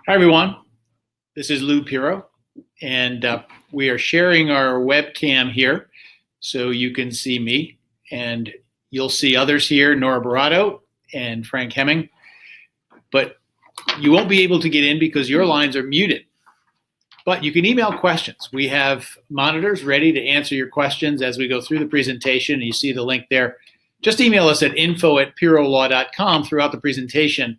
Hi, everyone. This is Lou Pierro, and we are sharing our webcam here so you can see me, and you'll see others here, Nora Baratto and Frank Hemming, but you won't be able to get in because your lines are muted. But you can email questions. We have monitors ready to answer your questions as we go through the presentation. You see the link there. Just email us at info@pierrolaw.com throughout the presentation,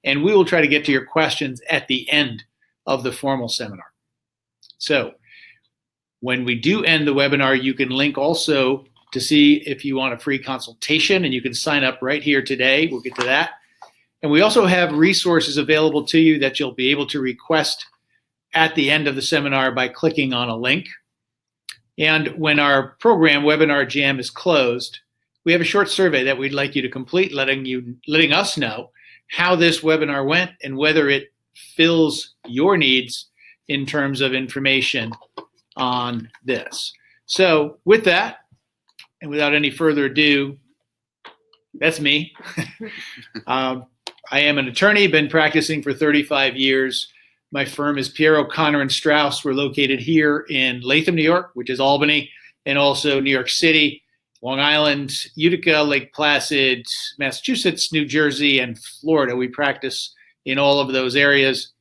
and we will try to get to your questions at the end of the formal seminar. So when we do end the webinar, you can link also to see if you want a free consultation, and you can sign up right here today. We'll get to that. And we also have resources available to you that you'll be able to request at the end of the seminar by clicking on a link. And when our program, Webinar Jam, is closed, we have a short survey that we'd like you to complete, letting us know how this webinar went and whether it fills your needs in terms of information on this. So with that, and without any further ado, that's me. I am an attorney, been practicing for 35 years. My firm is Pierro, Connor & Strauss. We're located here in Latham, New York, which is Albany, and also New York City, Long Island, Utica, Lake Placid, Massachusetts, New Jersey, and Florida. We practice in all of those areas.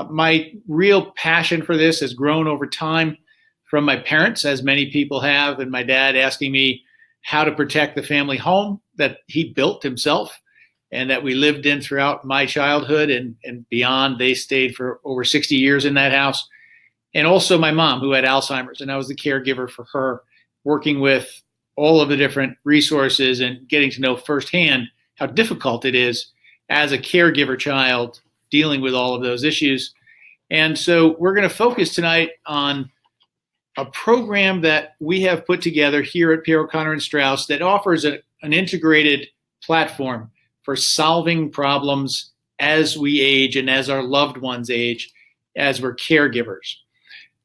My real passion for this has grown over time from my parents, as many people have, and my dad asking me how to protect the family home that he built himself and that we lived in throughout my childhood and beyond. They stayed for over 60 years in that house. And also my mom, who had Alzheimer's, and I was the caregiver for her, working with all of the different resources and getting to know firsthand how difficult it is as a caregiver child dealing with all of those issues. And so we're going to focus tonight on a program that we have put together here at Pierro, Connor & Strauss that offers an integrated platform for solving problems as we age and as our loved ones age, as we're caregivers.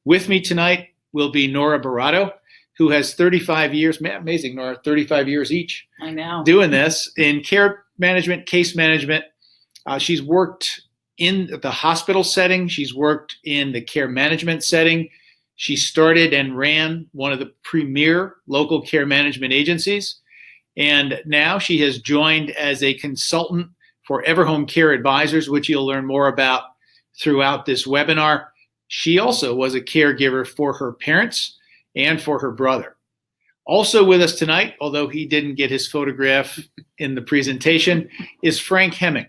With me tonight will be Nora Baratto, who has 35 years, amazing, Nora, 35 years each. I know. Doing this in care management, case management. She's worked in the hospital setting. She's worked in the care management setting. She started and ran one of the premier local care management agencies. And now she has joined as a consultant for Everhome Care Advisors, which you'll learn more about throughout this webinar. She also was a caregiver for her parents and for her brother. Also with us tonight, although he didn't get his photograph in the presentation, is Frank Hemming.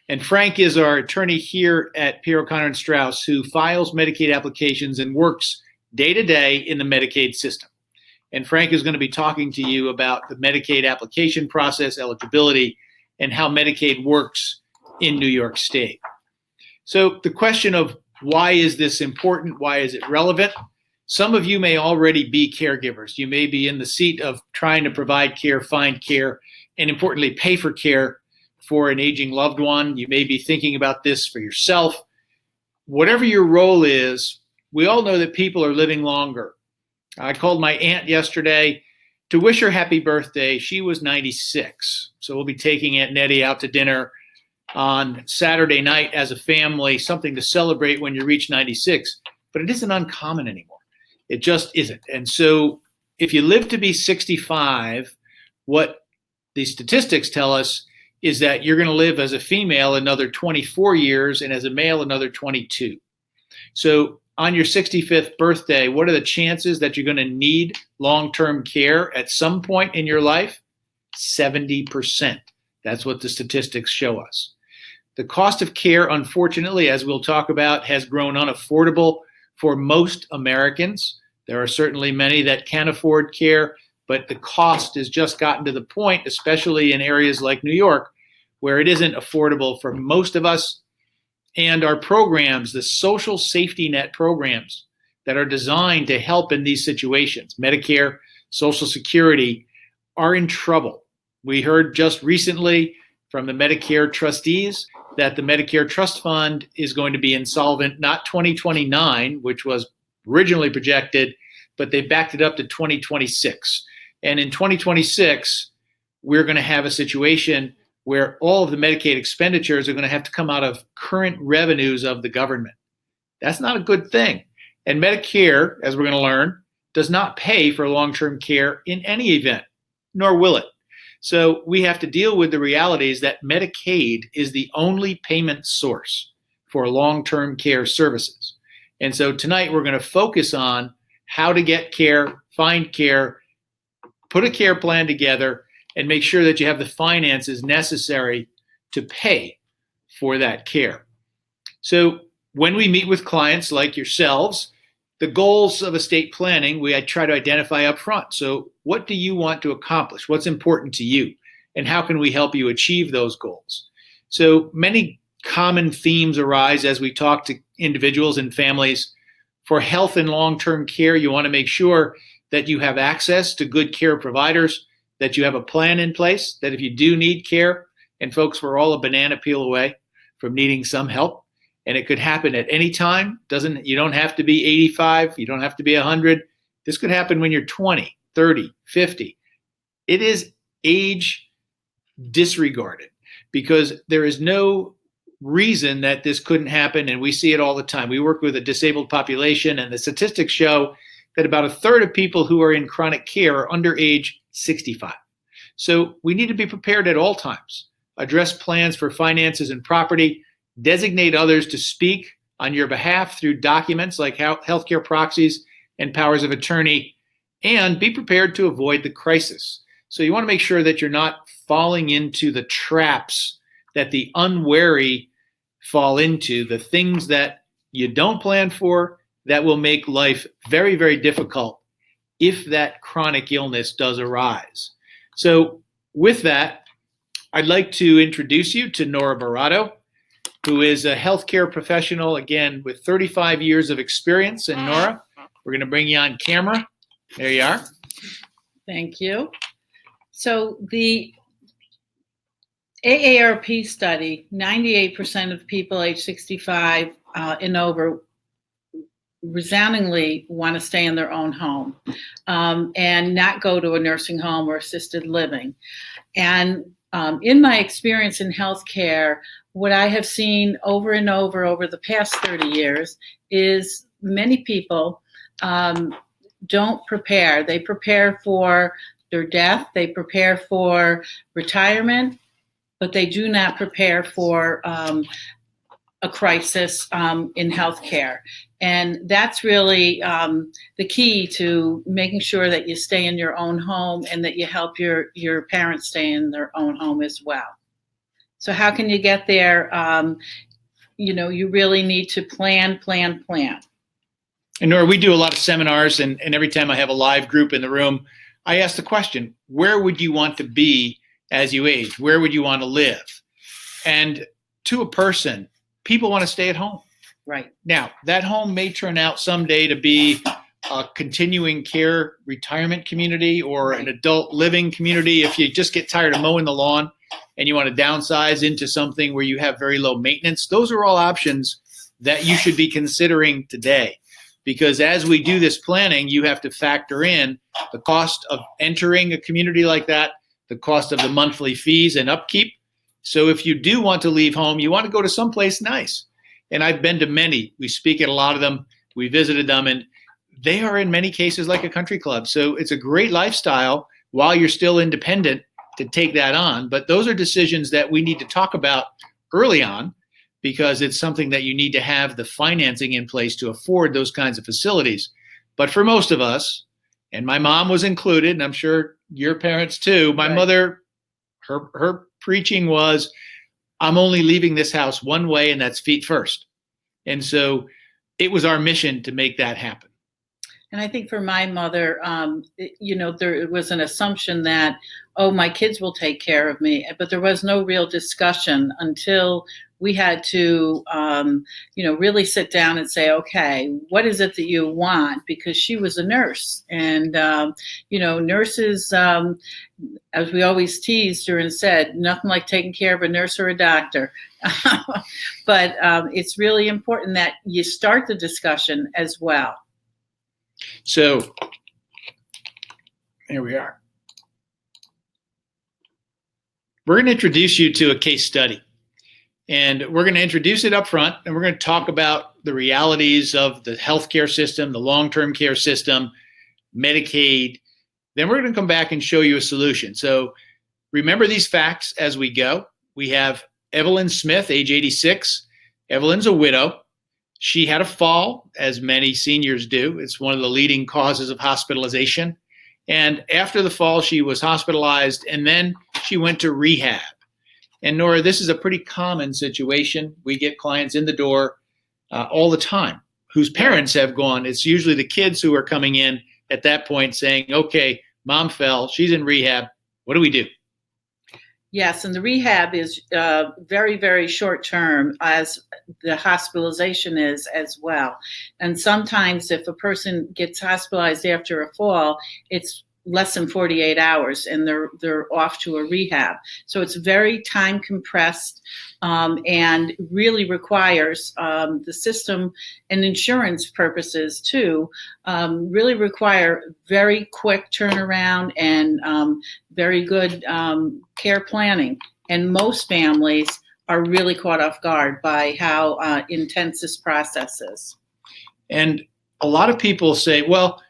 And Frank is our attorney here at Pierro, Connor & Strauss, who files Medicaid applications and works day to day in the Medicaid system. And Frank is going to be talking to you about the Medicaid application process, eligibility, and how Medicaid works in New York State. So the question of why is this important? Why is it relevant? Some of you may already be caregivers. You may be in the seat of trying to provide care, find care, and importantly, pay for care for an aging loved one. You may be thinking about this for yourself. Whatever your role is, we all know that people are living longer. I called my aunt yesterday to wish her happy birthday. She was 96. So we'll be taking Aunt Nettie out to dinner on Saturday night as a family, something to celebrate when you reach 96. But it isn't uncommon anymore. It just isn't. And so if you live to be 65, what the statistics tell us is that you're going to live as a female another 24 years and as a male another 22. So on your 65th birthday, what are the chances that you're going to need long-term care at some point in your life? 70%. That's what the statistics show us. The cost of care, unfortunately, as we'll talk about, has grown unaffordable for most Americans. There are certainly many that can afford care, but the cost has just gotten to the point, especially in areas like New York, where it isn't affordable for most of us. And our programs, the social safety net programs that are designed to help in these situations, Medicare, Social Security, are in trouble. We heard just recently from the Medicare trustees that the Medicare Trust Fund is going to be insolvent, not 2029, which was originally projected, but they backed it up to 2026. And in 2026, we're going to have a situation where all of the Medicaid expenditures are going to have to come out of current revenues of the government. That's not a good thing. And Medicare, as we're going to learn, does not pay for long-term care in any event, nor will it. So we have to deal with the realities that Medicaid is the only payment source for long-term care services. And so tonight we're going to focus on how to get care, find care, put a care plan together, and make sure that you have the finances necessary to pay for that care. So when we meet with clients like yourselves, the goals of estate planning, I try to identify up front. So what do you want to accomplish? What's important to you? And how can we help you achieve those goals? So many common themes arise as we talk to individuals and families. For health and long-term care, you want to make sure that you have access to good care providers, that you have a plan in place, that if you do need care, and folks, we're all a banana peel away from needing some help, and it could happen at any time. You don't have to be 85, you don't have to be 100. This could happen when you're 20, 30, 50. It is age disregarded because there is no reason that this couldn't happen, and we see it all the time. We work with a disabled population, and the statistics show that about a third of people who are in chronic care are under age 65. So we need to be prepared at all times, address plans for finances and property, designate others to speak on your behalf through documents like healthcare proxies and powers of attorney, and be prepared to avoid the crisis. So you want to make sure that you're not falling into the traps that the unwary fall into, the things that you don't plan for that will make life very, very difficult if that chronic illness does arise. So with that, I'd like to introduce you to Nora Baratto, who is a healthcare professional, again, with 35 years of experience. And Nora, we're going to bring you on camera. There you are. Thank you. So the AARP study, 98% of people age 65 and over resoundingly want to stay in their own home and not go to a nursing home or assisted living. And in my experience in healthcare, what I have seen over and over the past 30 years is many people don't prepare. They prepare for their death, they prepare for retirement, but they do not prepare for a crisis in healthcare. And that's really the key to making sure that you stay in your own home and that you help your parents stay in their own home as well. So how can you get there? You really need to plan. And Nora, we do a lot of seminars, and every time I have a live group in the room, I ask the question, where would you want to be as you age? Where would you want to live? And to a person, people want to stay at home. Right. Now, that home may turn out someday to be a continuing care retirement community or an adult living community. If you just get tired of mowing the lawn and you want to downsize into something where you have very low maintenance, those are all options that you should be considering today. Because as we do this planning, you have to factor in the cost of entering a community like that, the cost of the monthly fees and upkeep. So if you do want to leave home, you want to go to someplace nice. And I've been to many. We speak at a lot of them. We visited them, and they are in many cases like a country club. So it's a great lifestyle while you're still independent to take that on. But those are decisions that we need to talk about early on, because it's something that you need to have the financing in place to afford those kinds of facilities. But for most of us, and my mom was included, and I'm sure your parents too, my mother, her preaching was, I'm only leaving this house one way, and that's feet first. And so it was our mission to make that happen. And I think for my mother, there was an assumption that, my kids will take care of me. But there was no real discussion until we had to, really sit down and say, okay, what is it that you want? Because she was a nurse. And, nurses, as we always teased her and said, nothing like taking care of a nurse or a doctor. But it's really important that you start the discussion as well. So here we are. We're going to introduce you to a case study. And we're going to introduce it up front, and we're going to talk about the realities of the healthcare system, the long-term care system, Medicaid. Then we're going to come back and show you a solution. So remember these facts as we go. We have Evelyn Smith, age 86. Evelyn's a widow. She had a fall, as many seniors do. It's one of the leading causes of hospitalization. And after the fall, she was hospitalized, and then she went to rehab. And Nora, this is a pretty common situation. We get clients in the door all the time whose parents have gone. It's usually the kids who are coming in at that point saying, okay, mom fell, she's in rehab. What do we do? Yes, and the rehab is very, very short term, as the hospitalization is as well. And sometimes if a person gets hospitalized after a fall, it's less than 48 hours and they're off to a rehab. So it's very time compressed and really requires the system, and insurance purposes too, really require very quick turnaround and very good care planning. And most families are really caught off guard by how intense this process is. And a lot of people say, well,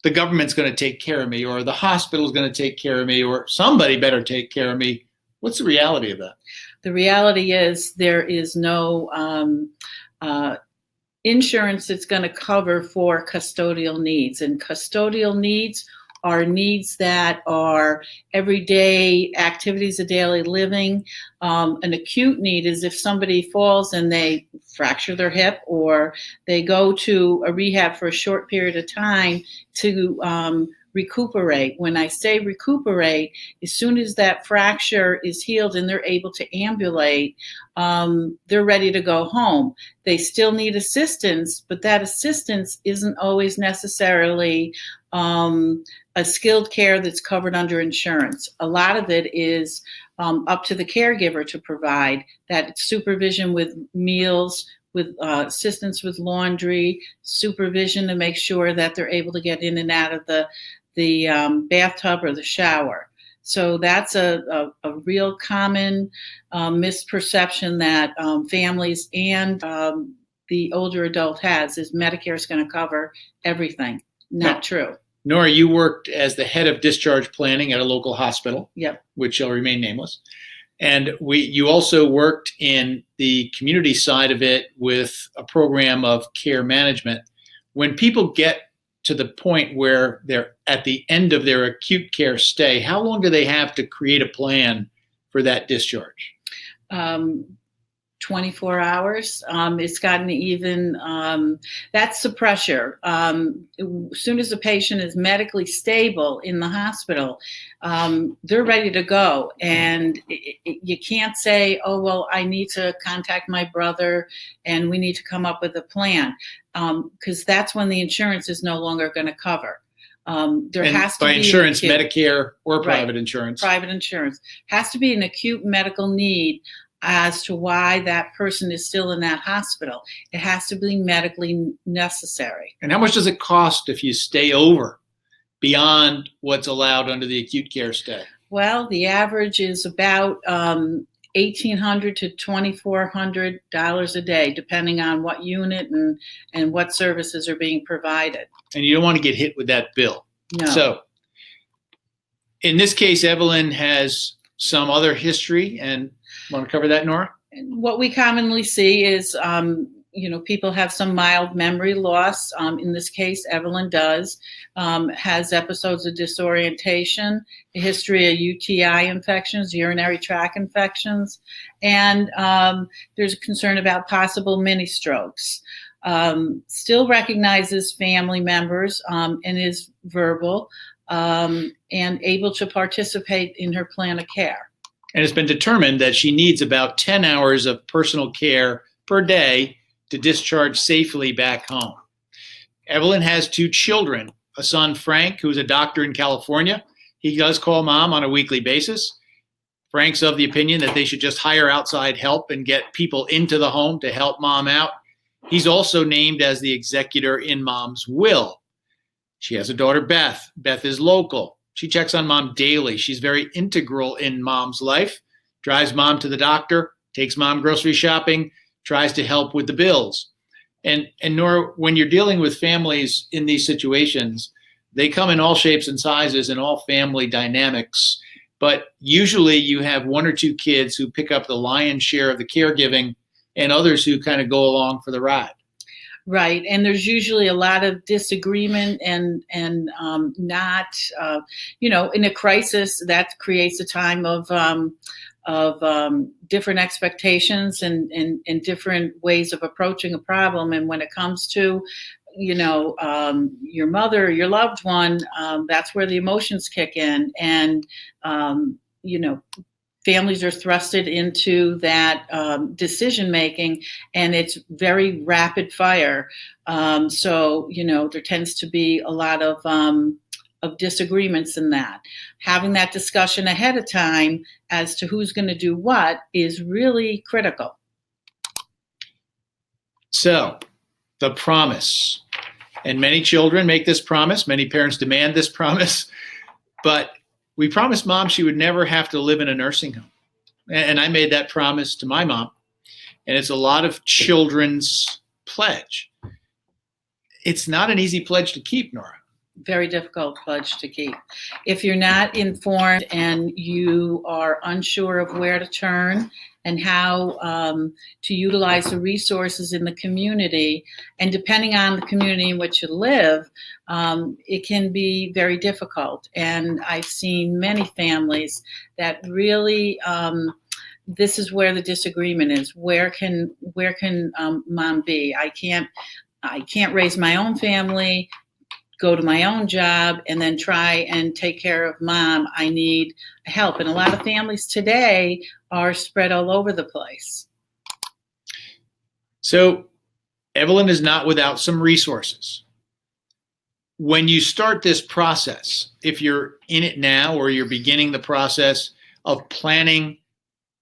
the government's going to take care of me, or the hospital's going to take care of me, or somebody better take care of me. What's the reality of that? The reality is there is no insurance that's going to cover for custodial needs. And custodial needs are needs that are everyday activities of daily living. An acute need is if somebody falls and they fracture their hip, or they go to a rehab for a short period of time to recuperate. When I say recuperate, as soon as that fracture is healed and they're able to ambulate, they're ready to go home. They still need assistance, but that assistance isn't always necessarily a skilled care that's covered under insurance. A lot of it is up to the caregiver to provide that supervision with meals, with assistance with laundry, supervision to make sure that they're able to get in and out of the bathtub or the shower. So that's a real common misperception that families and the older adult has, is Medicare is going to cover everything. Not true. Nora, you worked as the head of discharge planning at a local hospital, Yep. which shall remain nameless. And you also worked in the community side of it with a program of care management. When people get to the point where they're at the end of their acute care stay, how long do they have to create a plan for that discharge? 24 hours. It's gotten even, that's the pressure. As soon as the patient is medically stable in the hospital, they're ready to go. And you can't say, oh, well, I need to contact my brother and we need to come up with a plan, because that's when the insurance is no longer going to cover. There and has to by be insurance, Medicare or private insurance. Private insurance has to be an acute medical need as to why that person is still in that hospital. It has to be medically necessary. And how much does it cost if you stay over beyond what's allowed under the acute care stay? Well, the average is about $1,800 to $2,400 a day, depending on what unit and what services are being provided. And you don't want to get hit with that bill. No. So in this case, Evelyn has some other history, and want to cover that, Nora? What we commonly see is, people have some mild memory loss. In this case, Evelyn does, has episodes of disorientation, a history of UTI infections, urinary tract infections, and there's a concern about possible mini strokes. Still recognizes family members and is verbal and able to participate in her plan of care. And it's been determined that she needs about 10 hours of personal care per day to discharge safely back home. Evelyn has 2 children, a son, Frank, who's a doctor in California. He does call mom on a weekly basis. Frank's of the opinion that they should just hire outside help and get people into the home to help mom out. He's also named as the executor in mom's will. She has a daughter, Beth. Beth is local. She checks on mom daily. She's very integral in mom's life. drives mom to the doctor, takes mom grocery shopping, tries to help with the bills. And Nora, when you're dealing with families in these situations, they come in all shapes and sizes and all family dynamics. But usually you have one or two kids who pick up the lion's share of the caregiving and others who kind of go along for the ride. Right, and there's usually a lot of disagreement and not, in a crisis that creates a time of different expectations and different ways of approaching a problem. And when it comes to, your mother, or your loved one, that's where the emotions kick in, and families are thrusted into that decision making, and it's very rapid fire. So there tends to be a lot of disagreements in that. Having that discussion ahead of time as to who's going to do what is really critical. So, the promise. And many children make this promise. Many parents demand this promise. But we promised mom she would never have to live in a nursing home. And I made that promise to my mom. And it's a lot of children's pledge. It's not an easy pledge to keep, Nora. Very difficult pledge to keep. If you're not informed and you are unsure of where to turn and how to utilize the resources in the community, and depending on the community in which you live, it can be very difficult. And I've seen many families that really, this is where the disagreement is. Where can mom be? I can't raise my own family, go to my own job, and then try and take care of mom. I need help. And a lot of families today are spread all over the place. So Evelyn is not without some resources. When you start this process, if you're in it now or you're beginning the process of planning,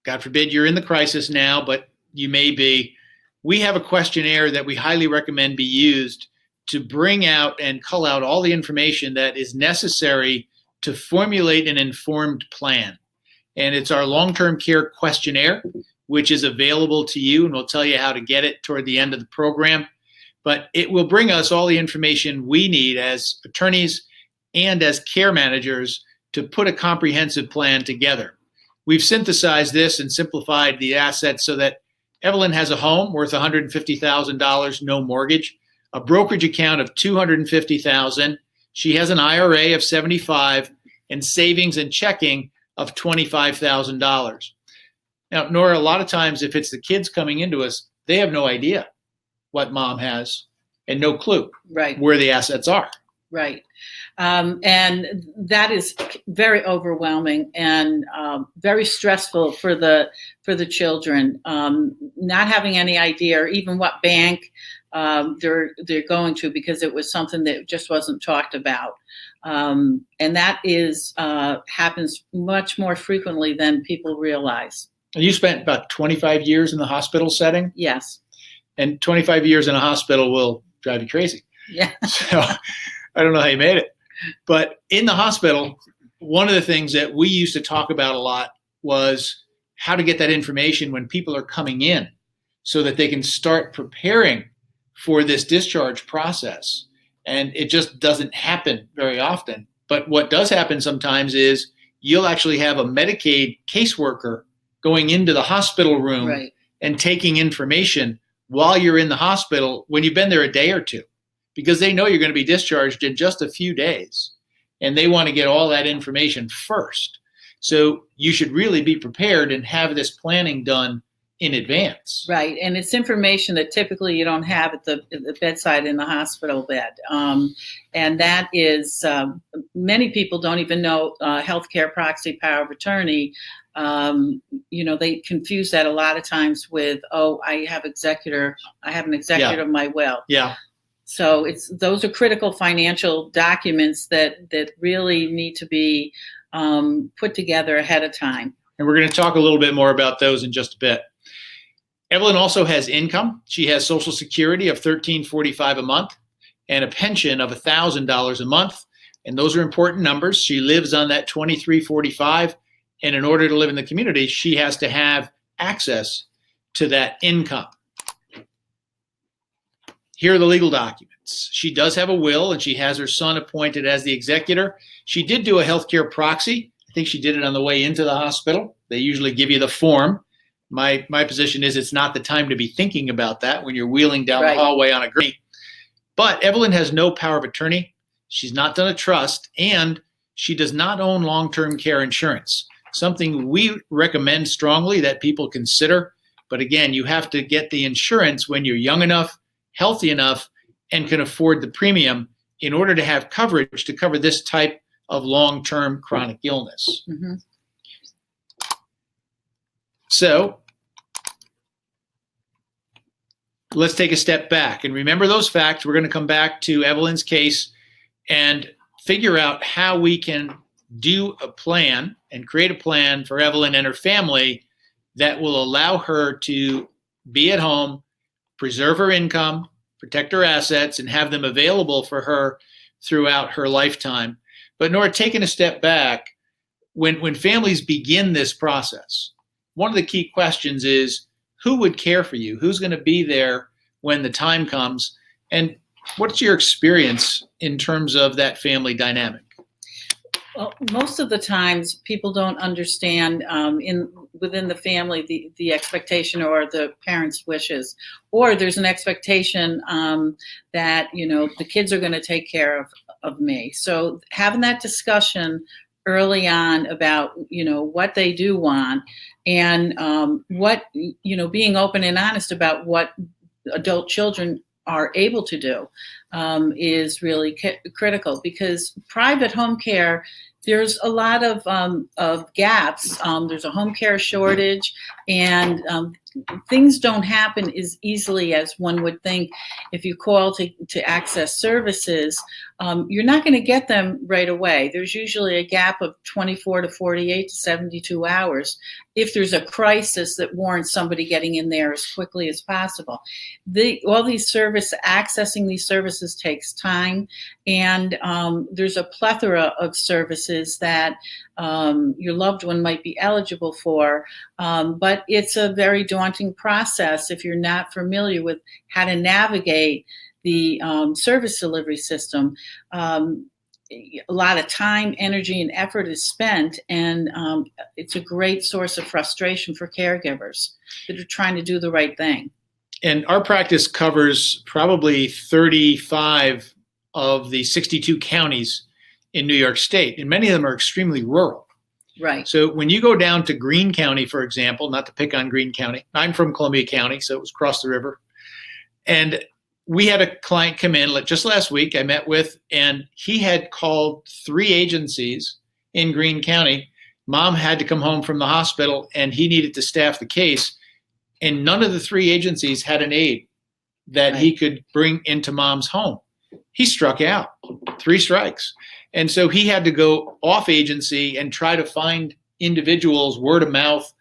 God forbid you're in the crisis now, but you may be, we have a questionnaire that we highly recommend be used to bring out and cull out all the information that is necessary to formulate an informed plan. And it's our long-term care questionnaire, which is available to you, and we'll tell you how to get it toward the end of the program. But it will bring us all the information we need as attorneys and as care managers to put a comprehensive plan together. We've synthesized this and simplified the assets so that Evelyn has a home worth $150,000, no mortgage, a brokerage account of $250,000. She has an IRA of $75,000 and savings and checking of $25,000. Now, Nora, a lot of times if it's the kids coming into us, they have no idea what mom has and no clue where the assets are. Right. And that is very overwhelming and very stressful for the children, not having any idea or even what bank they're going to, because it was something that just wasn't talked about. And that is happens much more frequently than people realize. And you spent about 25 years in the hospital setting? Yes. And 25 years in a hospital will drive you crazy. Yeah. So I don't know how you made it. But in the hospital, one of the things that we used to talk about a lot was how to get that information when people are coming in so that they can start preparing for this discharge process. And it just doesn't happen very often. But what does happen sometimes is you'll actually have a Medicaid caseworker going into the hospital room and taking information while you're in the hospital when you've been there a day or two, because they know you're going to be discharged in just a few days. And they want to get all that information first. So you should really be prepared and have this planning done in advance. Right. And it's information that typically you don't have at the bedside in the hospital bed. And that is, many people don't even know healthcare proxy power of attorney. They confuse that a lot of times with, I have an executor of my will. Yeah. So those are critical financial documents that really need to be put together ahead of time. And we're going to talk a little bit more about those in just a bit. Evelyn also has income. She has Social Security of $1,345 a month and a pension of $1,000 a month. And those are important numbers. She lives on that $2,345 And in order to live in the community, she has to have access to that income. Here are the legal documents. She does have a will, and she has her son appointed as the executor. She did do a healthcare proxy. I think she did it on the way into the hospital. They usually give you the form. My position is it's not the time to be thinking about that when you're wheeling down the hallway on a gurney. But Evelyn has no power of attorney. She's not done a trust, and she does not own long-term care insurance, something we recommend strongly that people consider. But again, you have to get the insurance when you're young enough, healthy enough, and can afford the premium in order to have coverage to cover this type of long-term chronic illness. Mm-hmm. So let's take a step back and remember those facts. We're going to come back to Evelyn's case and figure out how we can do a plan and create a plan for Evelyn and her family that will allow her to be at home, preserve her income, protect her assets, and have them available for her throughout her lifetime. But Nora, taking a step back, when families begin this process, one of the key questions is, who would care for you? Who's going to be there when the time comes? And what's your experience in terms of that family dynamic? Well, most of the times people don't understand within the family the expectation or the parents' wishes, or there's an expectation that the kids are going to take care of me. So having that discussion early on about what they do want, and what being open and honest about what adult children are able to do is really critical, because private home care, there's a lot of gaps. There's a home care shortage, and things don't happen as easily as one would think. If you call to access services, you're not going to get them right away. There's usually a gap of 24 to 48 to 72 hours if there's a crisis that warrants somebody getting in there as quickly as possible. Accessing these services takes time, and there's a plethora of services that your loved one might be eligible for, but it's a very daunting process if you're not familiar with how to navigate the service delivery system. A lot of time, energy, and effort is spent, and it's a great source of frustration for caregivers that are trying to do the right thing. And our practice covers probably 35 of the 62 counties in New York State, and many of them are extremely rural. Right. So when you go down to Greene County, for example, not to pick on Greene County, I'm from Columbia County, so it was across the river. And we had a client come in just last week I met with, and he had called 3 agencies in Greene County. Mom had to come home from the hospital, and he needed to staff the case. And none of the 3 agencies had an aide that he could bring into Mom's home. He struck out, 3 strikes. And so he had to go off agency and try to find individuals, word of mouth.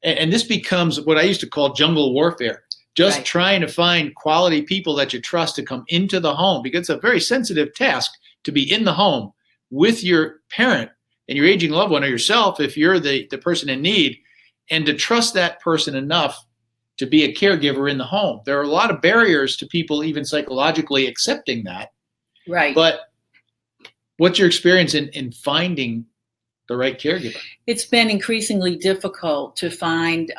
And this becomes what I used to call jungle warfare. Just trying to find quality people that you trust to come into the home, because it's a very sensitive task to be in the home with your parent and your aging loved one, or yourself if you're the person in need, and to trust that person enough to be a caregiver in the home. There are a lot of barriers to people even psychologically accepting that. Right. But what's your experience in finding the right caregiver? It's been increasingly difficult to find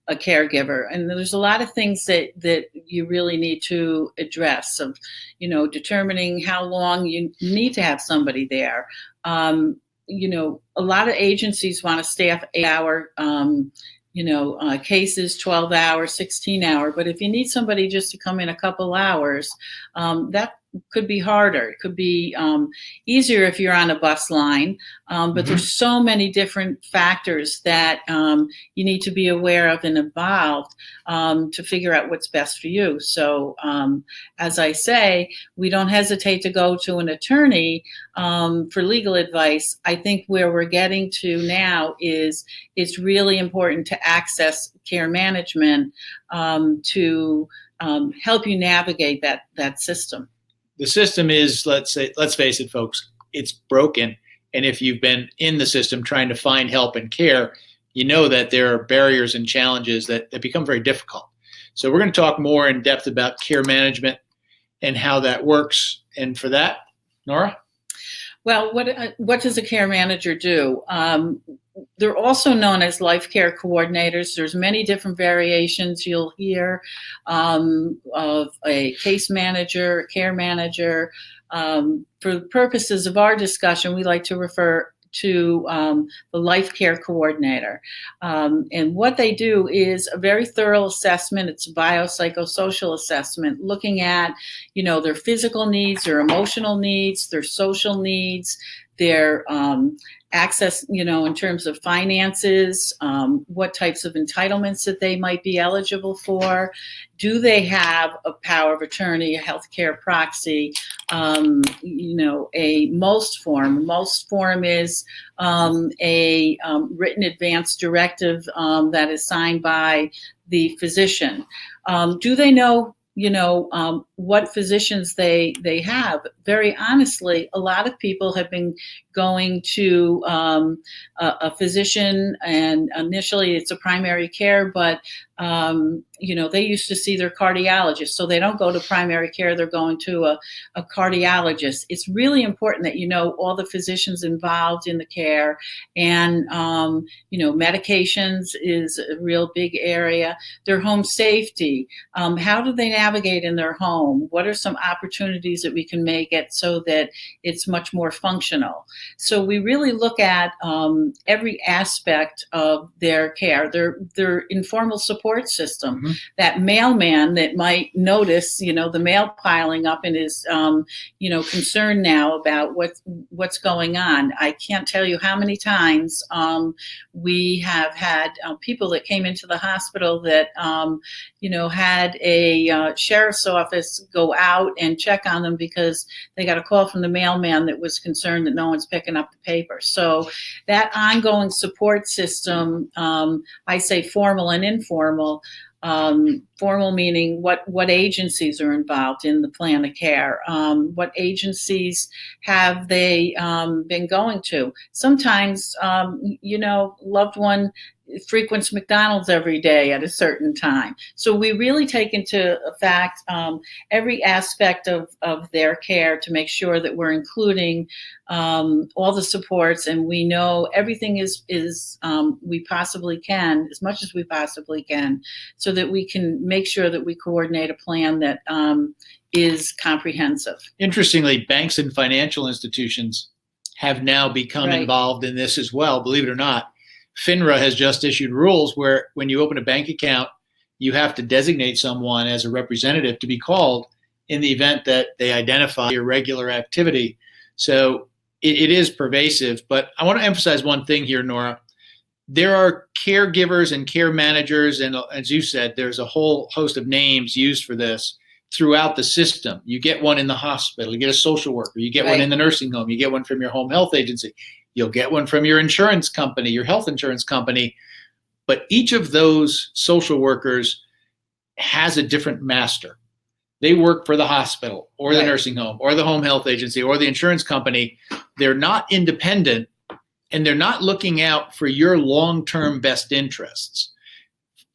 a caregiver, and there's a lot of things that you really need to address, of determining how long you need to have somebody there. A lot of agencies want to staff 8-hour cases, 12 hours, 16 hour. But if you need somebody just to come in a couple hours, that could be harder. It could be easier if you're on a bus line, but there's so many different factors that you need to be aware of and involved to figure out what's best for you. So as I say, we don't hesitate to go to an attorney for legal advice. I think where we're getting to now is it's really important to access care management to help you navigate that system. The system is, let's face it, folks, it's broken. And if you've been in the system trying to find help and care, you know that there are barriers and challenges that become very difficult. So we're going to talk more in depth about care management and how that works. And for that, Nora? Well, what does a care manager do? They're also known as life care coordinators. There's many different variations you'll hear of a case manager, a care manager. For the purposes of our discussion, we like to refer to the life care coordinator. And what they do is a very thorough assessment. It's a biopsychosocial assessment, looking at, their physical needs, their emotional needs, their social needs, their access, in terms of finances, what types of entitlements that they might be eligible for. Do they have a power of attorney, a healthcare proxy, a most form? Most form is a written advance directive that is signed by the physician. Do they know what physicians they have? Very honestly, a lot of people have been going to a physician, and initially it's a primary care, but they used to see their cardiologist, so they don't go to primary care, they're going to a cardiologist. It's really important that you know all the physicians involved in the care, and medications is a real big area. Their home safety, how do they navigate in their home? What are some opportunities that we can make it so that it's much more functional? So we really look at every aspect of their care, their informal support system. Mm-hmm. That mailman that might notice, the mail piling up and is, concerned now about what's going on. I can't tell you how many times we have had people that came into the hospital that, had a sheriff's office go out and check on them because they got a call from the mailman that was concerned that no one's picking up the paper. So that ongoing support system, I say formal and informal. Formal meaning what agencies are involved in the plan of care, what agencies have they been going to. Sometimes, loved one frequents McDonald's every day at a certain time. So we really take into fact every aspect of their care to make sure that we're including all the supports, and we know everything is we possibly can, as much as we possibly can, so that we can make sure that we coordinate a plan that is comprehensive. Interestingly, banks and financial institutions have now become involved in this as well, believe it or not. FINRA has just issued rules where when you open a bank account, you have to designate someone as a representative to be called in the event that they identify irregular activity. So it is pervasive, but I want to emphasize one thing here, Nora. There are caregivers and care managers, and as you said, there's a whole host of names used for this throughout the system. You get one in the hospital, you get a social worker, you get one in the nursing home, you get one from your home health agency, you'll get one from your insurance company, your health insurance company. But each of those social workers has a different master. They work for the hospital or the nursing home or the home health agency or the insurance company. They're not independent, and they're not looking out for your long-term best interests.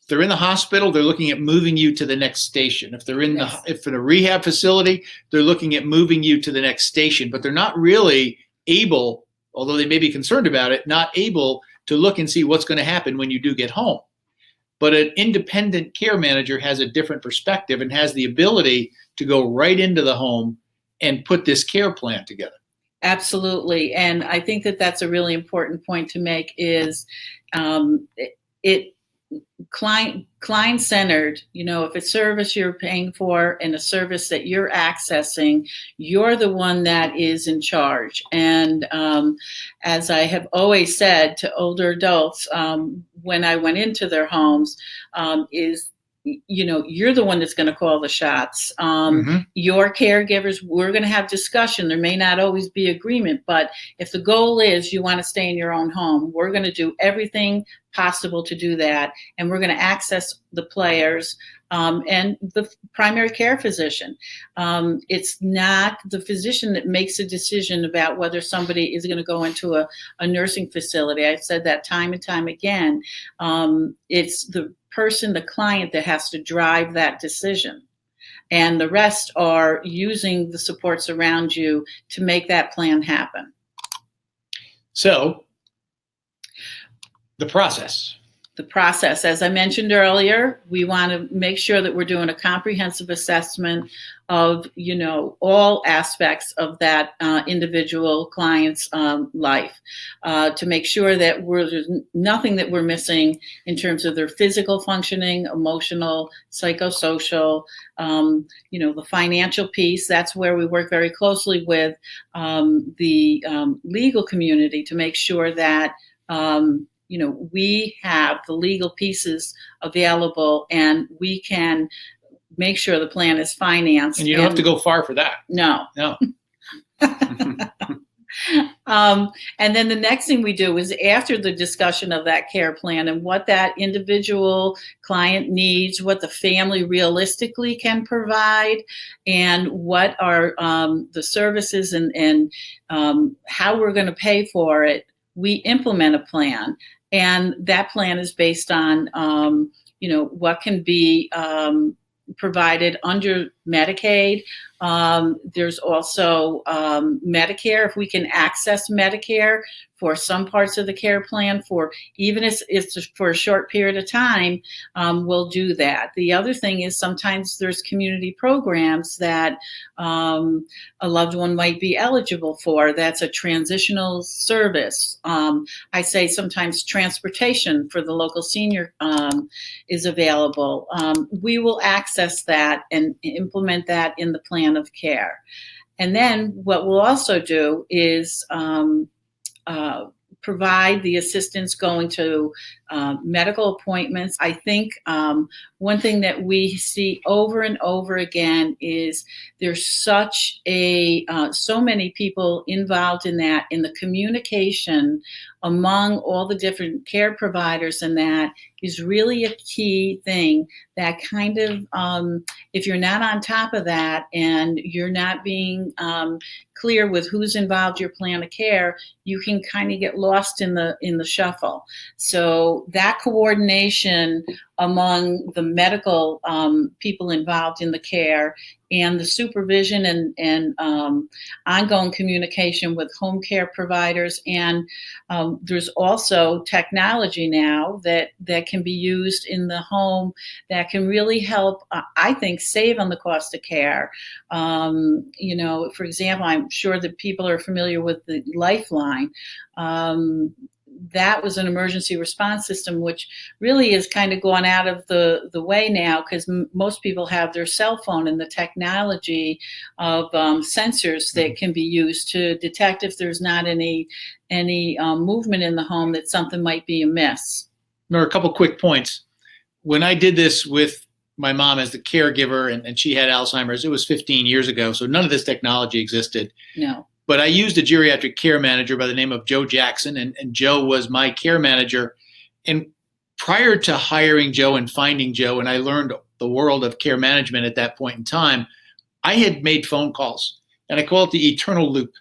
If they're in the hospital, they're looking at moving you to the next station. If they're in if in a rehab facility, they're looking at moving you to the next station. But they're not really able, although they may be concerned about it, not able to look and see what's going to happen when you do get home. But an independent care manager has a different perspective and has the ability to go right into the home and put this care plan together. Absolutely. And I think that that's a really important point to make is client-centered. If it's service you're paying for and a service that you're accessing, you're the one that is in charge. And as I have always said to older adults when I went into their homes, is you're the one that's going to call the shots. Your caregivers, we're going to have discussion. There may not always be agreement, but if the goal is you want to stay in your own home, we're going to do everything possible to do that. And we're going to access the players and the primary care physician. It's not the physician that makes a decision about whether somebody is going to go into a nursing facility. I've said that time and time again. It's the person, the client, that has to drive that decision. And the rest are using the supports around you to make that plan happen. So, the process. The process, as I mentioned earlier, we want to make sure that we're doing a comprehensive assessment of, all aspects of that individual client's life to make sure that there's nothing that we're missing in terms of their physical functioning, emotional, psychosocial, the financial piece. That's where we work very closely with the legal community to make sure that we have the legal pieces available and we can make sure the plan is financed. And you don't have to go far for that. No. And then the next thing we do is, after the discussion of that care plan and what that individual client needs, what the family realistically can provide, and what are the services and how we're going to pay for it, we implement a plan. And that plan is based on, what can be provided under Medicaid. There's also Medicare. If we can access Medicare for some parts of the care plan, for even if it's for a short period of time, we'll do that. The other thing is, sometimes there's community programs that a loved one might be eligible for. That's a transitional service. I say sometimes transportation for the local senior is available. We will access that and implement that in the plan of care. And then what we'll also do is provide the assistance going to medical appointments. I think one thing that we see over and over again is there's such so many people involved in that, in the communication among all the different care providers, and that is really a key thing. That kind of, if you're not on top of that and you're not being clear with who's involved in your plan of care, you can kind of get lost in the shuffle. So that coordination among the medical people involved in the care and the supervision and ongoing communication with home care providers. And there's also technology now that can be used in the home that can really help, I think, save on the cost of care. For example, I'm sure that people are familiar with the Lifeline. That was an emergency response system, which really has kind of gone out of the way now, because most people have their cell phone and the technology of sensors that can be used to detect if there's not any movement in the home, that something might be amiss. There are a couple quick points. When I did this with my mom as the caregiver, and she had Alzheimer's, it was 15 years ago, so none of this technology existed. No. But I used a geriatric care manager by the name of Joe Jackson, and Joe was my care manager. And prior to hiring Joe and finding Joe, and I learned the world of care management at that point in time, I had made phone calls, and I call it the eternal loop,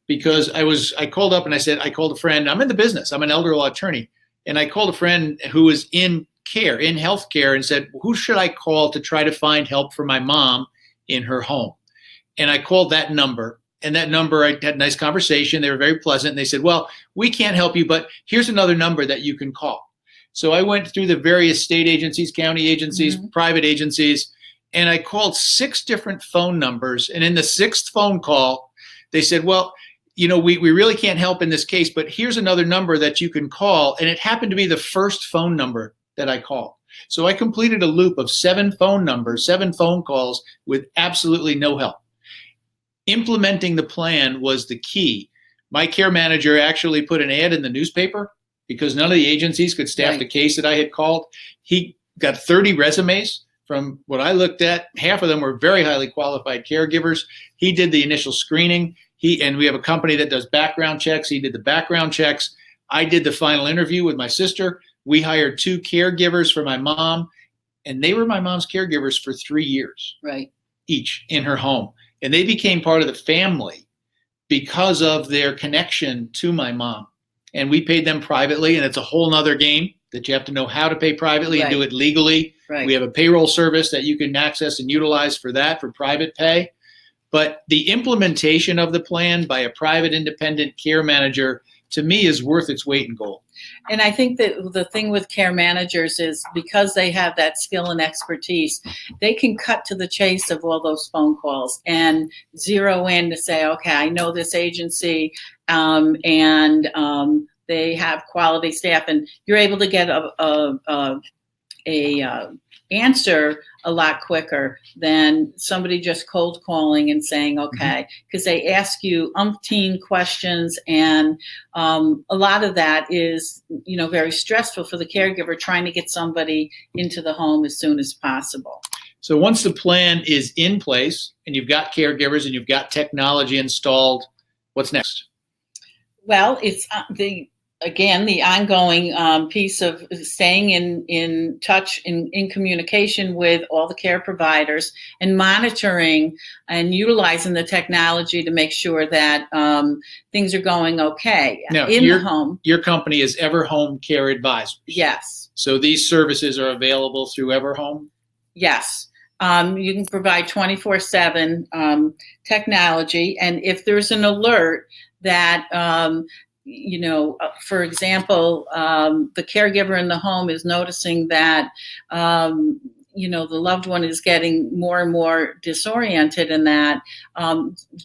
because I called up and I called a friend. I'm in the business. I'm an elder law attorney. And I called a friend who was in healthcare, and said, who should I call to try to find help for my mom in her home? And I called that number. And that number, I had a nice conversation. They were very pleasant. And they said, well, we can't help you, but here's another number that you can call. So I went through the various state agencies, county agencies, private agencies, and I called 6 different phone numbers. And in the 6th phone call, they said, well, we really can't help in this case, but here's another number that you can call. And it happened to be the first phone number that I called. So I completed a loop of 7 phone numbers, 7 phone calls with absolutely no help. Implementing the plan was the key. My care manager actually put an ad in the newspaper because none of the agencies could staff the case that I had called. He got 30 resumes from what I looked at, half of them were very highly qualified caregivers. He did the initial screening. And we have a company that does background checks. He did the background checks. I did the final interview with my sister. We hired 2 caregivers for my mom, and they were my mom's caregivers for 3 years. Right. Each in her home. And they became part of the family because of their connection to my mom. And we paid them privately, and it's a whole nother game that you have to know how to pay privately and do it legally. Right. We have a payroll service that you can access and utilize for that, for private pay. But the implementation of the plan by a private independent care manager, to me, is worth its weight in gold. And I think that the thing with care managers is because they have that skill and expertise, they can cut to the chase of all those phone calls and zero in to say, okay, I know this agency and they have quality staff, and you're able to get a answer a lot quicker than somebody just cold calling and saying, okay, because they ask you umpteen questions, and a lot of that is, very stressful for the caregiver trying to get somebody into the home as soon as possible. So once the plan is in place and you've got caregivers and you've got technology installed, what's next? Well, it's the ongoing piece of staying in touch, in communication with all the care providers and monitoring and utilizing the technology to make sure that things are going okay now, the home. Your company is Everhome Care Advisors. Yes. So these services are available through Everhome? Yes. You can provide 24/7 technology. And if there's an alert that for example, the caregiver in the home is noticing that, the loved one is getting more and more disoriented, and that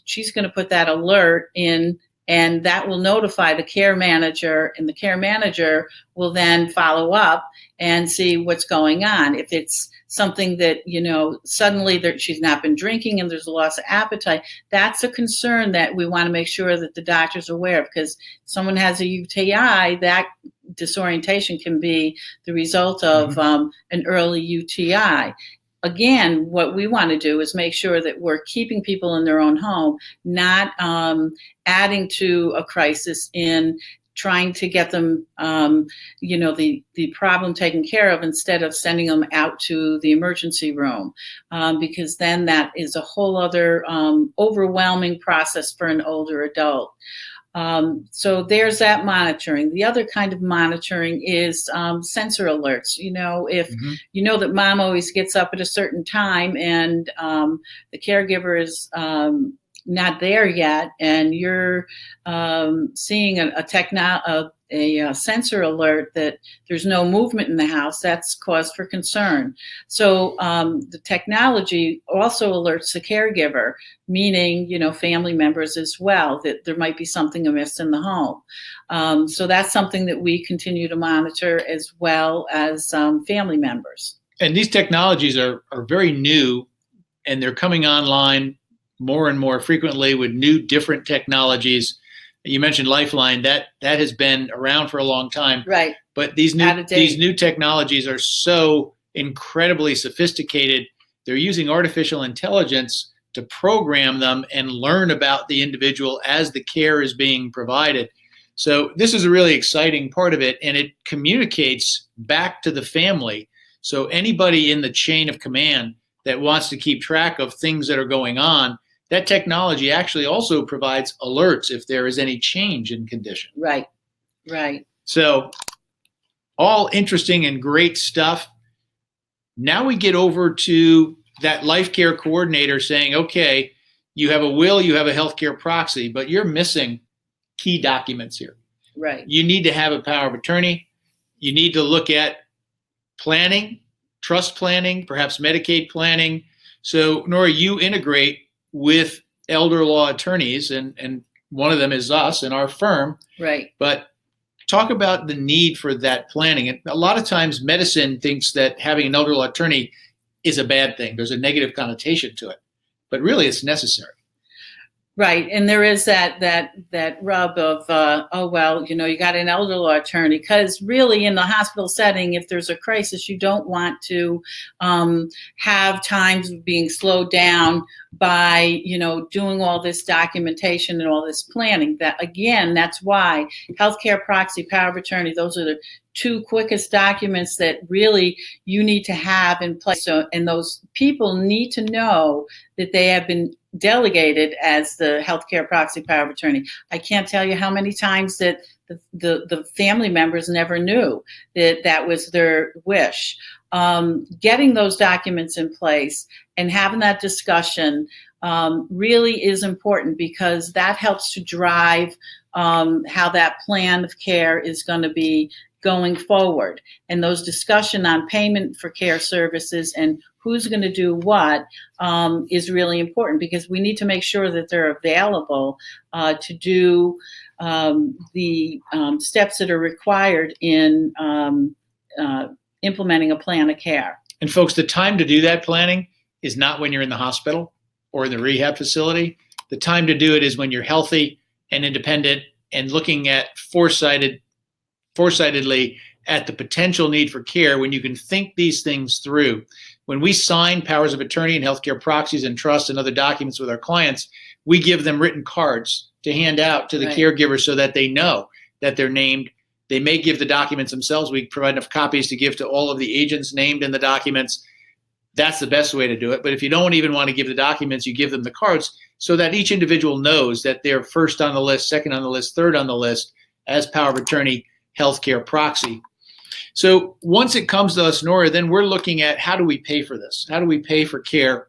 she's going to put that alert in, and that will notify the care manager, and the care manager will then follow up and see what's going on. If it's something that, suddenly that she's not been drinking and there's a loss of appetite, that's a concern that we want to make sure that the doctor's aware of, because someone has a UTI, that disorientation can be the result of an early UTI. Again, what we want to do is make sure that we're keeping people in their own home, not adding to a crisis in trying to get them, the problem taken care of instead of sending them out to the emergency room, because then that is a whole other overwhelming process for an older adult. So there's that monitoring. The other kind of monitoring is sensor alerts. If you know that mom always gets up at a certain time and the caregiver is not there yet, and you're seeing a sensor alert that there's no movement in the house, that's cause for concern. So the technology also alerts the caregiver, meaning, family members as well, that there might be something amiss in the home. So that's something that we continue to monitor, as well as family members. And these technologies are very new, and they're coming online more and more frequently with new, different technologies. You mentioned Lifeline. That has been around for a long time. Right. But these new technologies are so incredibly sophisticated. They're using artificial intelligence to program them and learn about the individual as the care is being provided. So this is a really exciting part of it, and it communicates back to the family. So anybody in the chain of command that wants to keep track of things that are going on, that technology actually also provides alerts if there is any change in condition. Right. So all interesting and great stuff. Now we get over to that life care coordinator saying, okay, you have a will, you have a healthcare proxy, but you're missing key documents here. Right. You need to have a power of attorney. You need to look at planning, trust planning, perhaps Medicaid planning. So Nora, you integrate with elder law attorneys, and one of them is us and our firm. Right. But talk about the need for that planning. And a lot of times medicine thinks that having an elder law attorney is a bad thing. There's a negative connotation to it. But really it's necessary. Right, and there is that rub of oh well, you got an elder law attorney, because really in the hospital setting, if there's a crisis, you don't want to have times of being slowed down by doing all this documentation and all this planning. That's why healthcare proxy, power of attorney, those are the two quickest documents that really you need to have in place. So, and those people need to know that they have been delegated as the healthcare proxy power of attorney. I can't tell you how many times that the family members never knew that was their wish. Getting those documents in place and having that discussion really is important, because that helps to drive how that plan of care is going to be going forward. And those discussion on payment for care services and who's going to do what is really important, because we need to make sure that they're available to do the steps that are required in implementing a plan of care. And folks, the time to do that planning is not when you're in the hospital or in the rehab facility. The time to do it is when you're healthy and independent and looking at foresightedly at the potential need for care, when you can think these things through. When we sign powers of attorney and healthcare proxies and trusts and other documents with our clients, we give them written cards to hand out to the caregiver so that they know that they're named. They may give the documents themselves. We provide enough copies to give to all of the agents named in the documents. That's the best way to do it. But if you don't even want to give the documents, you give them the cards so that each individual knows that they're first on the list, second on the list, third on the list as power of attorney healthcare proxy. So once it comes to us, Nora, then we're looking at how do we pay for this? How do we pay for care?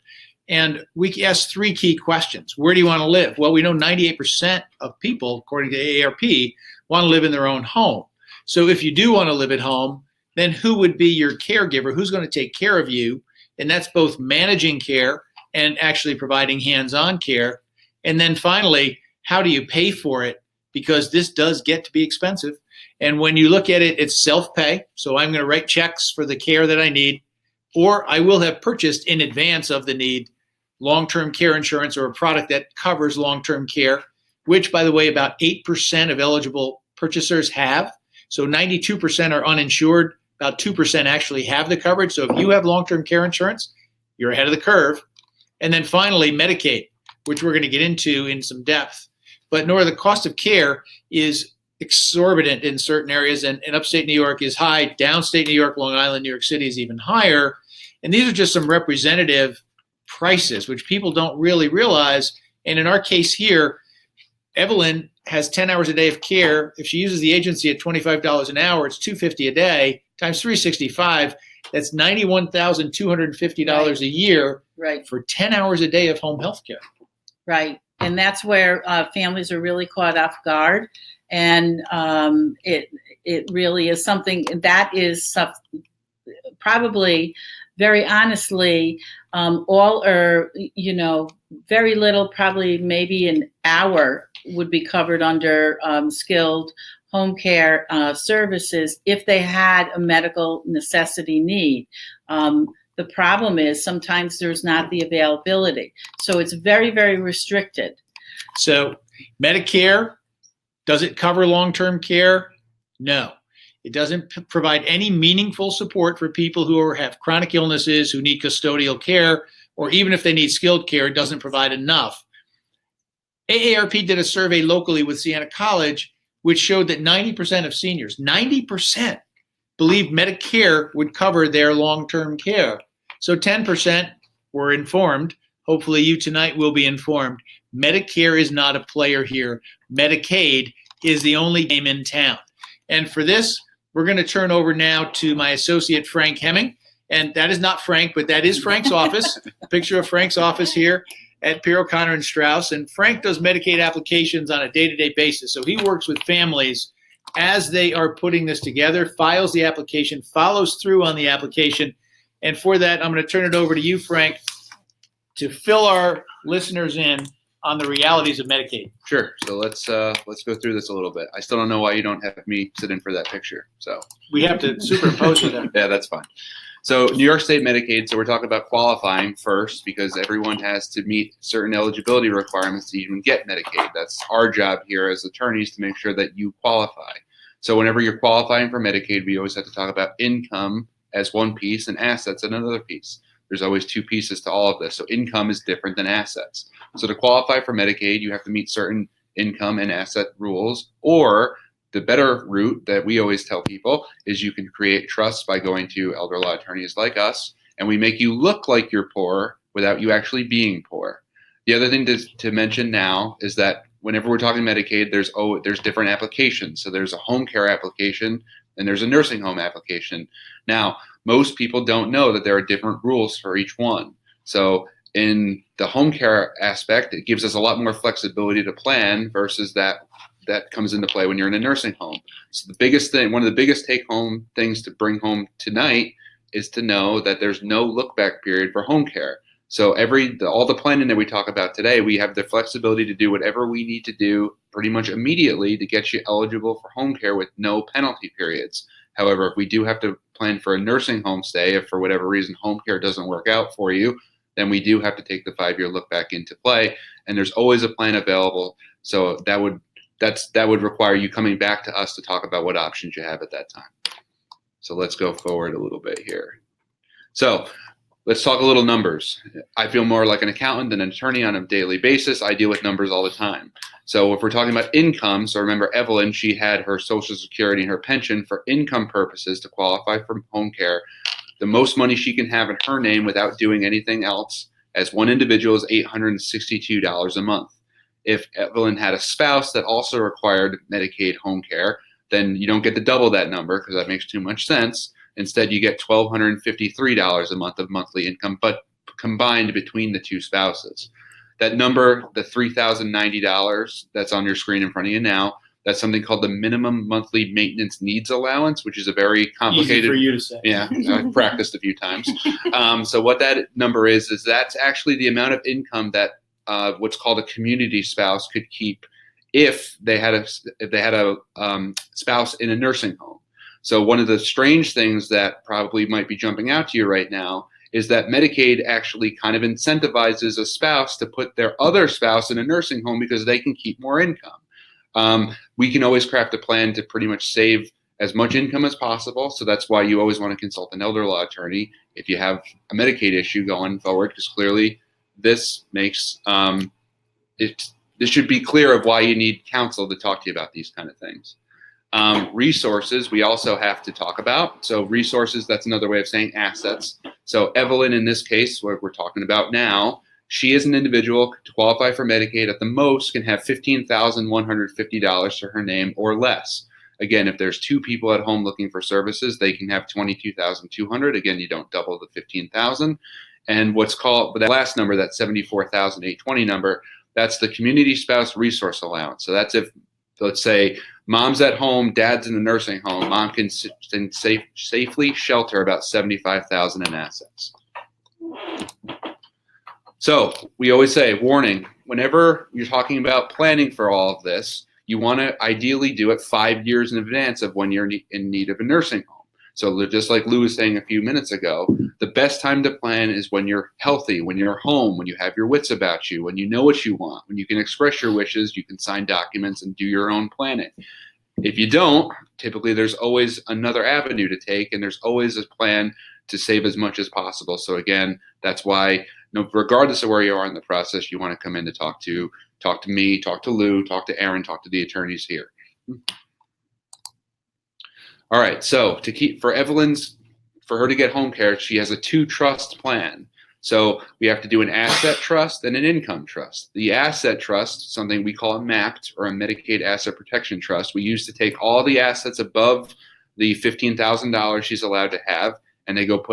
And we ask three key questions. Where do you want to live? Well, we know 98% of people, according to AARP, want to live in their own home. So if you do want to live at home, then who would be your caregiver? Who's going to take care of you? And that's both managing care and actually providing hands-on care. And then finally, how do you pay for it? Because this does get to be expensive. And when you look at it, it's self-pay. So I'm going to write checks for the care that I need, or I will have purchased in advance of the need long-term care insurance or a product that covers long-term care, which, by the way, about 8% of eligible purchasers have. So 92% are uninsured. About 2% actually have the coverage. So if you have long-term care insurance, you're ahead of the curve. And then finally, Medicaid, which we're going to get into in some depth. But Nora, the cost of care is exorbitant in certain areas, and upstate New York is high. Downstate New York, Long Island, New York City is even higher. And these are just some representative prices, which people don't really realize. And in our case here, Evelyn has 10 hours a day of care. If she uses the agency at $25 an hour, it's $250 a day times 365. That's $91,250 a year for 10 hours a day of home health care. Right. And that's where families are really caught off guard. And it really is something that is probably, very honestly, all are, very little, probably maybe an hour would be covered under skilled home care services if they had a medical necessity need. The problem is sometimes there's not the availability. So it's very, very restricted. So Medicare, does it cover long-term care? No. It doesn't provide any meaningful support for people who have chronic illnesses, who need custodial care, or even if they need skilled care, it doesn't provide enough. AARP did a survey locally with Siena College, which showed that 90% of seniors, 90%, believed Medicare would cover their long-term care. So 10% were informed. Hopefully you tonight will be informed. Medicare is not a player here. Medicaid is the only game in town. And for this, we're going to turn over now to my associate, Frank Hemming. And that is not Frank, but that is Frank's office. A picture of Frank's office here at Pierro, Connor & Strauss. And Frank does Medicaid applications on a day-to-day basis. So he works with families as they are putting this together, files the application, follows through on the application. And for that, I'm going to turn it over to you, Frank, to fill our listeners in on the realities of Medicaid. Sure. So let's go through this a little bit. I still don't know why you don't have me sit in for that picture. So we have to superimpose it. Yeah, that's fine. So New York State Medicaid, so we're talking about qualifying first because everyone has to meet certain eligibility requirements to even get Medicaid. That's our job here as attorneys to make sure that you qualify. So whenever you're qualifying for Medicaid, we always have to talk about income as one piece and assets as another piece. There's always two pieces to all of this. So income is different than assets. So to qualify for Medicaid, you have to meet certain income and asset rules, or the better route that we always tell people is you can create trusts by going to elder law attorneys like us, and we make you look like you're poor without you actually being poor. The other thing to mention now is that whenever we're talking Medicaid, there's different applications. So there's a home care application and there's a nursing home application. Now, most people don't know that there are different rules for each one. So in the home care aspect, it gives us a lot more flexibility to plan versus that comes into play when you're in a nursing home. So the biggest thing, one of the biggest take-home things to bring home tonight is to know that there's no look-back period for home care. So all the planning that we talk about today, we have the flexibility to do whatever we need to do pretty much immediately to get you eligible for home care with no penalty periods. However, if we do have to plan for a nursing home stay, if for whatever reason home care doesn't work out for you, then we do have to take the 5-year look back into play. And there's always a plan available. So that would require you coming back to us to talk about what options you have at that time. So let's go forward a little bit here. So let's talk a little numbers. I feel more like an accountant than an attorney on a daily basis. I deal with numbers all the time. So if we're talking about income, so remember Evelyn, she had her Social Security and her pension for income purposes to qualify for home care. The most money she can have in her name without doing anything else as one individual is $862 a month. If Evelyn had a spouse that also required Medicaid home care, then you don't get to double that number because that makes too much sense. Instead, you get $1,253 a month of monthly income, but combined between the two spouses. That number, the $3,090 that's on your screen in front of you now, that's something called the minimum monthly maintenance needs allowance, which is a very complicated. Easy for you to say. Yeah, I've practiced a few times. So what that number is that's actually the amount of income that what's called a community spouse could keep if they had a spouse in a nursing home. So one of the strange things that probably might be jumping out to you right now is that Medicaid actually kind of incentivizes a spouse to put their other spouse in a nursing home because they can keep more income. We can always craft a plan to pretty much save as much income as possible. So that's why you always want to consult an elder law attorney if you have a Medicaid issue going forward, because clearly this makes this should be clear of why you need counsel to talk to you about these kind of things. Resources we also have to talk about. So resources, that's another way of saying assets. So Evelyn, in this case, what we're talking about now, she is an individual to qualify for Medicaid at the most can have $15,150 to her name or less. Again, if there's two people at home looking for services, they can have $22,200. Again, you don't double the $15,000. And what's called, but that last number, that $74,820 number, that's the community spouse resource allowance. So that's if, let's say, mom's at home, dad's in the nursing home, mom can safely shelter about $75,000 in assets. So we always say, warning, whenever you're talking about planning for all of this, you want to ideally do it 5 years in advance of when you're in need of a nursing home. So just like Lou was saying a few minutes ago, the best time to plan is when you're healthy, when you're home, when you have your wits about you, when you know what you want, when you can express your wishes, you can sign documents and do your own planning. If you don't, typically there's always another avenue to take, and there's always a plan to save as much as possible. So again, that's why, regardless of where you are in the process, you want to come in to talk to me, talk to Lou, talk to Aaron, talk to the attorneys here. All right, so for her to get home care, she has a 2-trust plan. So we have to do an asset trust and an income trust. The asset trust, something we call a MAPT, or a Medicaid Asset Protection Trust, we use to take all the assets above the $15,000 she's allowed to have, and they go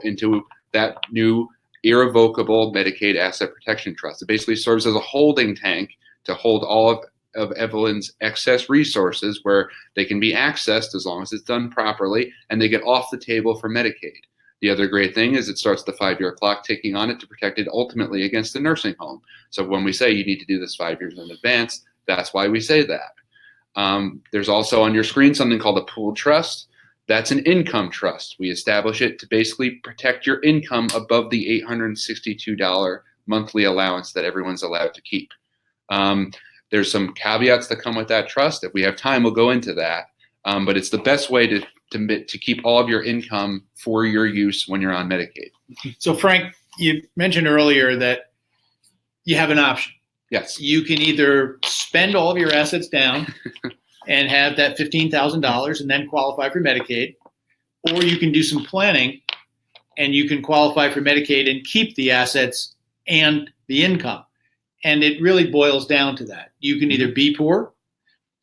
into that new irrevocable Medicaid Asset Protection Trust. It basically serves as a holding tank to hold all of Evelyn's excess resources, where they can be accessed as long as it's done properly, and they get off the table for Medicaid. The other great thing is it starts the 5-year clock ticking on it to protect it ultimately against the nursing home. So when we say you need to do this 5 years in advance, that's why we say that. There's also on your screen something called a pooled trust. That's an income trust. We establish it to basically protect your income above the $862 monthly allowance that everyone's allowed to keep. There's some caveats that come with that trust. If we have time, we'll go into that. But it's the best way to keep all of your income for your use when you're on Medicaid. So Frank, you mentioned earlier that you have an option. Yes. You can either spend all of your assets down and have that $15,000 and then qualify for Medicaid, or you can do some planning and you can qualify for Medicaid and keep the assets and the income. And it really boils down to that. You can either be poor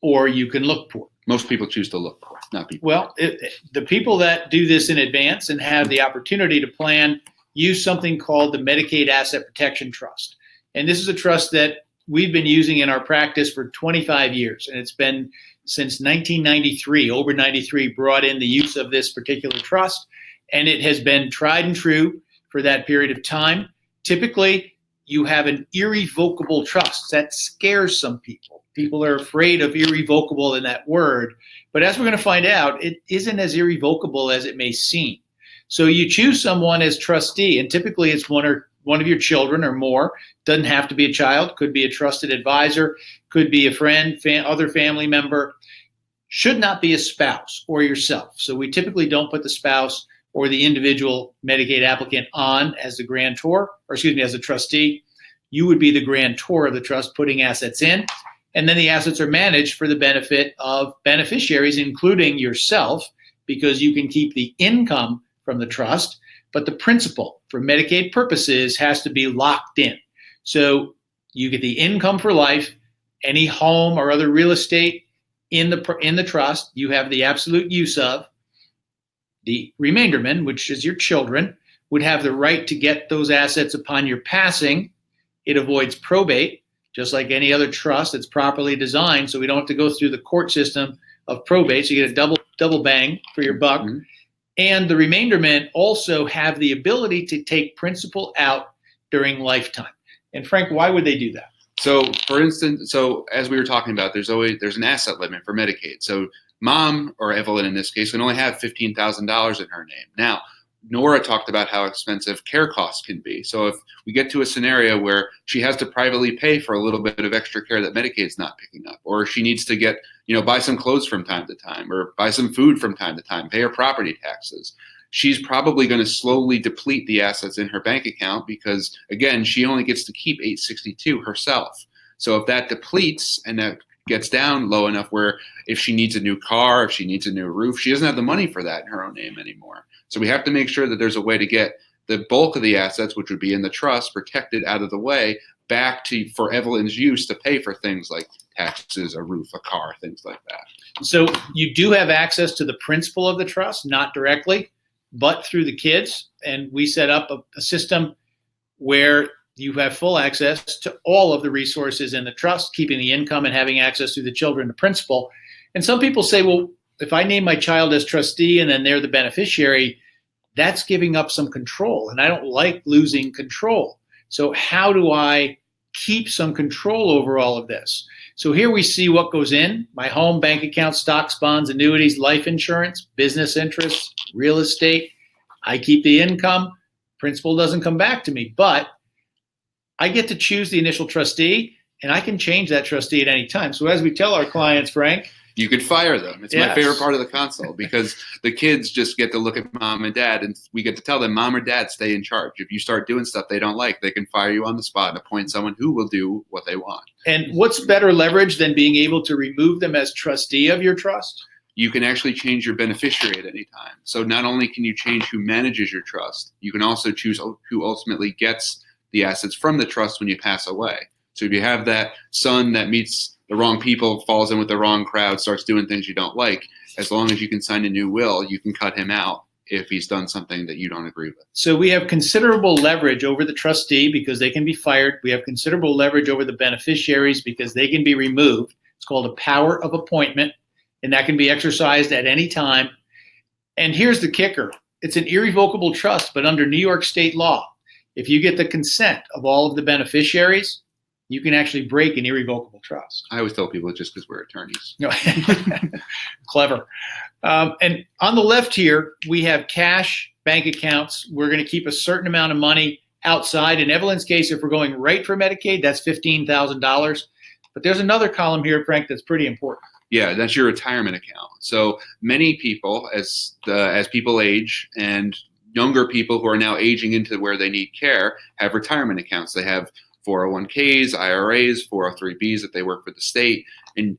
or you can look poor. Most people choose to look poor, not be poor. Well, the people that do this in advance and have the opportunity to plan use something called the Medicaid Asset Protection Trust. And this is a trust that we've been using in our practice for 25 years. And it's been since 1993, over 93, brought in the use of this particular trust. And it has been tried and true for that period of time. Typically, you have an irrevocable trust. That scares some people. People are afraid of irrevocable in that word. But as we're going to find out, it isn't as irrevocable as it may seem. So you choose someone as trustee, and typically it's one of your children or more. Doesn't have to be a child. Could be a trusted advisor. Could be a friend, other family member. Should not be a spouse or yourself. So we typically don't put the spouse or the individual Medicaid applicant on as the grantor, as a trustee. You would be the grantor of the trust, putting assets in, and then the assets are managed for the benefit of beneficiaries, including yourself, because you can keep the income from the trust, but the principal for Medicaid purposes has to be locked in. So you get the income for life, any home or other real estate in the trust, you have the absolute use of. The remainderman, which is your children, would have the right to get those assets upon your passing. It avoids probate, just like any other trust that's properly designed, so we don't have to go through the court system of probate, so you get a double bang for your buck. Mm-hmm. And the remaindermen also have the ability to take principal out during lifetime. And Frank, why would they do that? So, for instance, as we were talking about, there's an asset limit for Medicaid. So mom, or Evelyn in this case, can only have $15,000 in her name. Now, Nora talked about how expensive care costs can be. So if we get to a scenario where she has to privately pay for a little bit of extra care that Medicaid's not picking up, or she needs to get, buy some clothes from time to time, or buy some food from time to time, pay her property taxes, she's probably going to slowly deplete the assets in her bank account because, again, she only gets to keep $862 herself. So if that depletes and that gets down low enough where if she needs a new car, if she needs a new roof, she doesn't have the money for that in her own name anymore. So we have to make sure that there's a way to get the bulk of the assets, which would be in the trust, protected out of the way, back for Evelyn's use to pay for things like taxes, a roof, a car, things like that. So you do have access to the principal of the trust, not directly, but through the kids. And we set up a system where you have full access to all of the resources in the trust, keeping the income and having access to the children, the principal. And some people say, well, if I name my child as trustee and then they're the beneficiary, that's giving up some control. And I don't like losing control. So how do I keep some control over all of this? So here we see what goes in: my home, bank account, stocks, bonds, annuities, life insurance, business interests, real estate. I keep the income. Principal doesn't come back to me, but I get to choose the initial trustee, and I can change that trustee at any time. So as we tell our clients, Frank, you could fire them. It's my favorite part of the consult because the kids just get to look at mom and dad, and we get to tell them, mom or dad, stay in charge. If you start doing stuff they don't like, they can fire you on the spot and appoint someone who will do what they want. And what's better leverage than being able to remove them as trustee of your trust? You can actually change your beneficiary at any time. So not only can you change who manages your trust, you can also choose who ultimately gets the assets from the trust when you pass away. So if you have that son that meets the wrong people, falls in with the wrong crowd, starts doing things you don't like, as long as you can sign a new will, you can cut him out if he's done something that you don't agree with. So we have considerable leverage over the trustee because they can be fired. We have considerable leverage over the beneficiaries because they can be removed. It's called a power of appointment, and that can be exercised at any time. And here's the kicker. It's an irrevocable trust, but under New York state law, if you get the consent of all of the beneficiaries, you can actually break an irrevocable trust. I always tell people it's just because we're attorneys. No. Clever. And on the left here, we have cash bank accounts. We're going to keep a certain amount of money outside. In Evelyn's case, if we're going right for Medicaid, that's $15,000. But there's another column here, Frank, that's pretty important. Yeah, that's your retirement account. So many people, as people age, and younger people who are now aging into where they need care, have retirement accounts. They have 401ks, IRAs, 403bs if they work for the state. And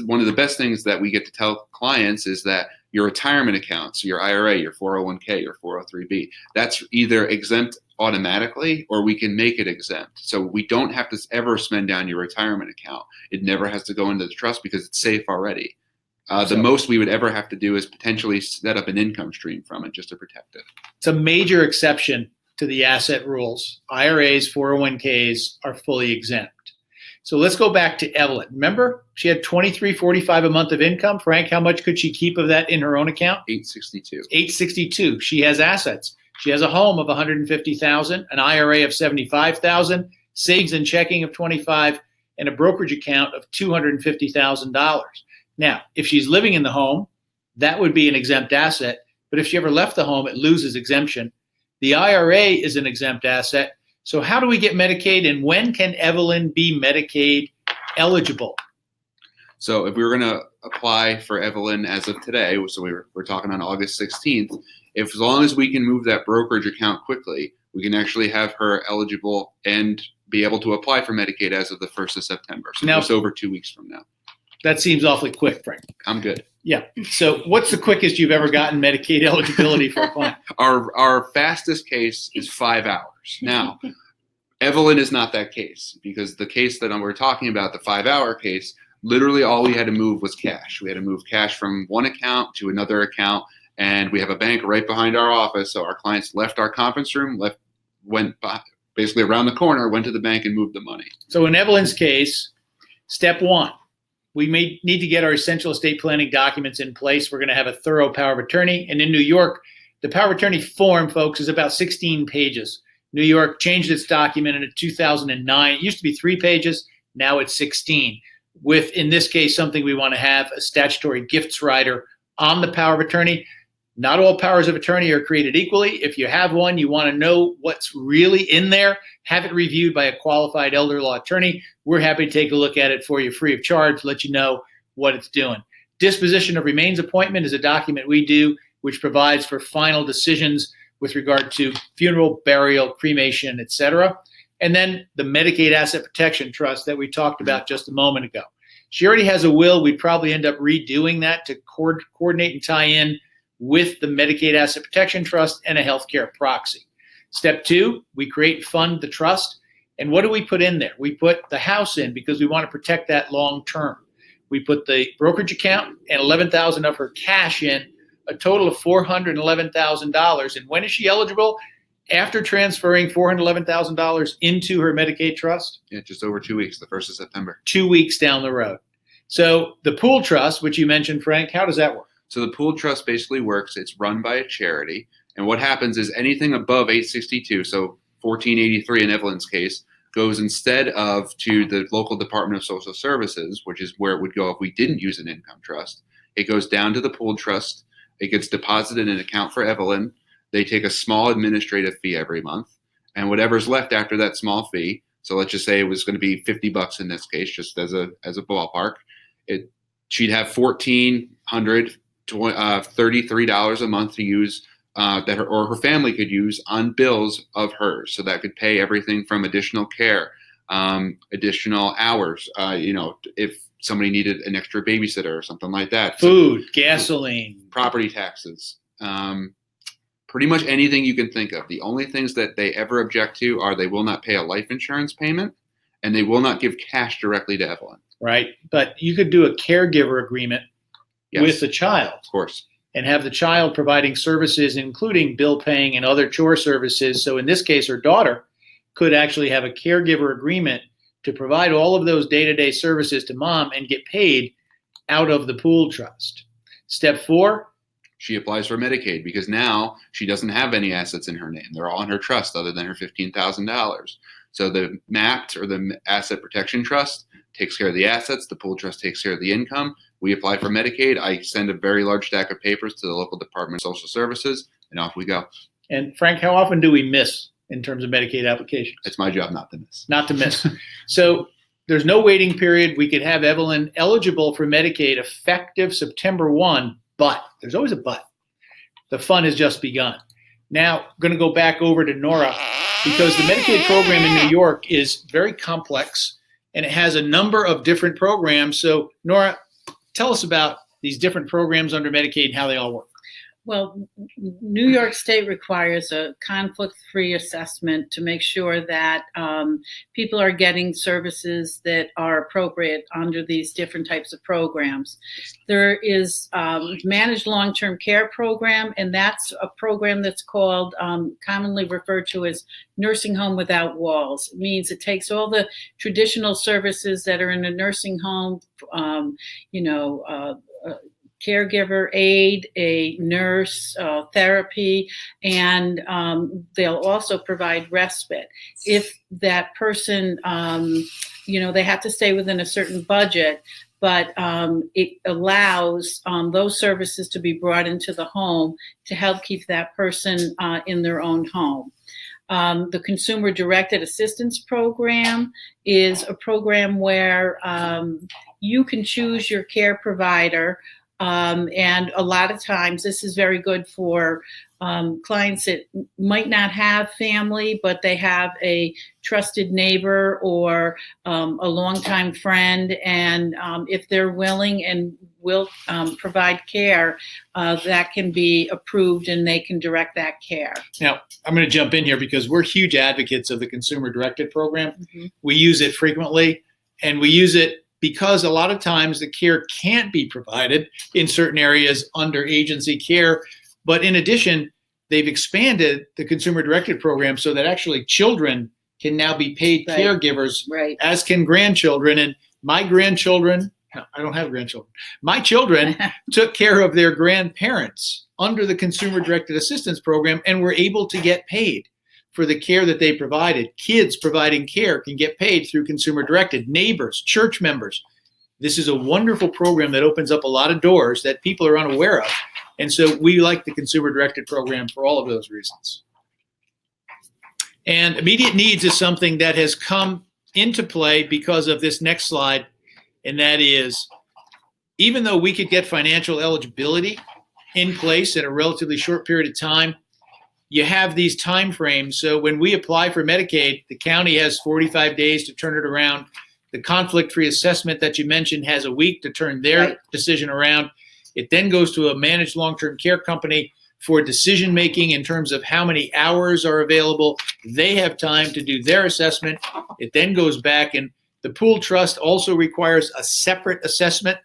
one of the best things that we get to tell clients is that your retirement accounts, your IRA, your 401k, your 403b, that's either exempt automatically or we can make it exempt. So we don't have to ever spend down your retirement account. It never has to go into the trust because it's safe already. The most we would ever have to do is potentially set up an income stream from it just to protect it. It's a major exception to the asset rules. IRAs, 401ks are fully exempt. So let's go back to Evelyn. Remember, she had $23.45 a month of income. Frank, how much could she keep of that in her own account? $862. $862. She has assets. She has a home of $150,000, an IRA of $75,000, savings and checking of $25,000, and a brokerage account of $250,000. Now, if she's living in the home, that would be an exempt asset. But if she ever left the home, it loses exemption. The IRA is an exempt asset. So how do we get Medicaid, and when can Evelyn be Medicaid eligible? So if we were going to apply for Evelyn as of today, so we're talking on August 16th, as long as we can move that brokerage account quickly, we can actually have her eligible and be able to apply for Medicaid as of the 1st of September. So now, just over 2 weeks from now. That seems awfully quick, Frank. I'm good. Yeah. So what's the quickest you've ever gotten Medicaid eligibility for a client? Our fastest case is 5 hours. Now, Evelyn is not that case, because the case that we're talking about, the 5-hour case, literally all we had to move was cash. We had to move cash from one account to another account, and we have a bank right behind our office. So our clients left our conference room, went basically around the corner, went to the bank and moved the money. So in Evelyn's case, step one, we may need to get our essential estate planning documents in place. We're going to have a thorough power of attorney. And in New York, the power of attorney form, folks, is about 16 pages. New York changed its document in 2009. It used to be 3 pages. Now it's 16. With, in this case, something we want to have, a statutory gifts rider on the power of attorney. Not all powers of attorney are created equally. If you have one, you want to know what's really in there, have it reviewed by a qualified elder law attorney. We're happy to take a look at it for you free of charge, let you know what it's doing. Disposition of remains appointment is a document we do, which provides for final decisions with regard to funeral, burial, cremation, etc. And then the Medicaid Asset Protection Trust that we talked about just a moment ago. She already has a will. We'd probably end up redoing that to coordinate and tie in with the Medicaid Asset Protection Trust and a healthcare proxy. Step 2, we create and fund the trust. And what do we put in there? We put the house in because we want to protect that long term. We put the brokerage account and $11,000 of her cash in, a total of $411,000. And when is she eligible? After transferring $411,000 into her Medicaid trust? Yeah, just over 2 weeks, the 1st of September. 2 weeks down the road. So the pool trust, which you mentioned, Frank, how does that work? So the pooled trust basically works. It's run by a charity. And what happens is anything above 862, so 1483 in Evelyn's case, goes instead of to the local Department of Social Services, which is where it would go if we didn't use an income trust. It goes down to the pooled trust. It gets deposited in an account for Evelyn. They take a small administrative fee every month. And whatever's left after that small fee, so let's just say it was going to be $50 in this case, just as a ballpark, she'd have $1,433 a month to use that her family could use on bills of hers. So that could pay everything from additional care, additional hours, if somebody needed an extra babysitter or something like that. Food, gasoline, property taxes, pretty much anything you can think of. The only things that they ever object to are they will not pay a life insurance payment and they will not give cash directly to Evelyn. Right. But you could do a caregiver agreement with the child. Of course. And have the child providing services, including bill paying and other chore services. So in this case, her daughter could actually have a caregiver agreement to provide all of those day-to-day services to mom and get paid out of the pool trust. Step 4, She applies for Medicaid because now she doesn't have any assets in her name. They're all in her trust other than her $15,000. So the MAPT, or the Asset Protection Trust, takes care of the assets. The pool trust takes care of the income. We apply for Medicaid. I send a very large stack of papers to the local Department of Social Services, and off we go. And Frank, how often do we miss in terms of Medicaid applications? It's my job not to miss. Not to miss. So there's no waiting period. We could have Evelyn eligible for Medicaid effective September 1, but there's always a but. The fun has just begun. Now, I'm going to go back over to Nora, because the Medicaid program in New York is very complex, and it has a number of different programs. So Nora, tell us about these different programs under Medicaid and how they all work. Well, New York State requires a conflict-free assessment to make sure that people are getting services that are appropriate under these different types of programs. There is Managed Long-Term Care Program, and that's a program that's called, commonly referred to as Nursing Home Without Walls. It means it takes all the traditional services that are in a nursing home, caregiver, aide, a nurse, therapy, and they'll also provide respite. If that person, they have to stay within a certain budget, but it allows those services to be brought into the home to help keep that person in their own home. The Consumer Directed Assistance Program is a program where you can choose your care provider. And a lot of times this is very good for clients that might not have family, but they have a trusted neighbor or a longtime friend. And if they're willing and will provide care, that can be approved and they can direct that care. Now, I'm going to jump in here because we're huge advocates of the Consumer Directed Program. Mm-hmm. We use it frequently, and we use it because a lot of times the care can't be provided in certain areas under agency care. But in addition, they've expanded the Consumer Directed Program so that actually children can now be paid Right. caregivers, Right. as can grandchildren. And my grandchildren, no, I don't have grandchildren. My children took care of their grandparents under the Consumer Directed Assistance Program and were able to get paid for the care that they provided. Kids providing care can get paid through Consumer Directed. Neighbors, church members. This is a wonderful program that opens up a lot of doors that people are unaware of. And so we like the Consumer Directed Program for all of those reasons. And immediate needs is something that has come into play because of this next slide. And that is, even though we could get financial eligibility in place in a relatively short period of time, you have these time frames. So when we apply for Medicaid, the county has 45 days to turn it around. The conflict-free assessment that you mentioned has a week to turn their Right. decision around. It then goes to a managed long-term care company for decision-making in terms of how many hours are available. They have time to do their assessment. It then goes back, and the pool trust also requires a separate assessment,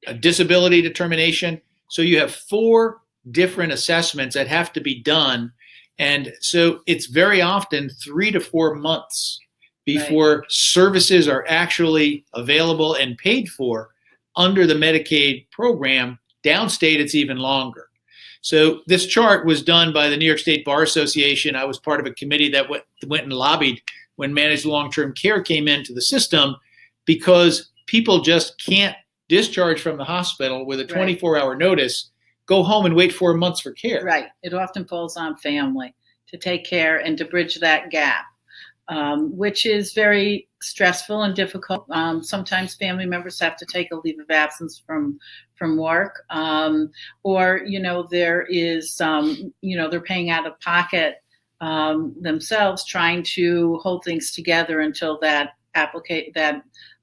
a disability determination. So you have 4 different assessments that have to be done. And so it's very often 3 to 4 months before services are actually available and paid for under the Medicaid program. Downstate, it's even longer. So this chart was done by the New York State Bar Association. I was part of a committee that went and lobbied when managed long-term care came into the system, because people just can't discharge from the hospital with a 24-hour notice, go home and wait 4 months for care. Right. It often falls on family to take care and to bridge that gap, which is very stressful and difficult. Sometimes family members have to take a leave of absence from work, or there is they're paying out of pocket themselves, trying to hold things together until that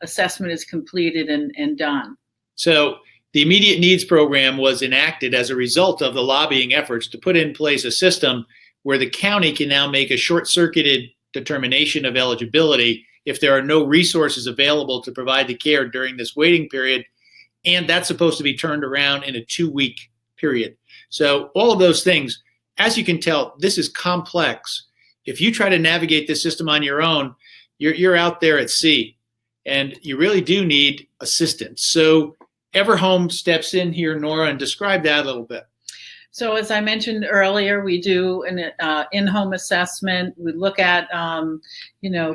assessment is completed and done. So the Immediate Needs Program was enacted as a result of the lobbying efforts to put in place a system where the county can now make a short-circuited determination of eligibility if there are no resources available to provide the care during this waiting period. And that's supposed to be turned around in a 2-week period. So all of those things, as you can tell, this is complex. If you try to navigate this system on your own, you're out there at sea, and you really do need assistance. So Everhome steps in here, Nora, and describe that a little bit. So as I mentioned earlier, we do an in-home assessment. We look at,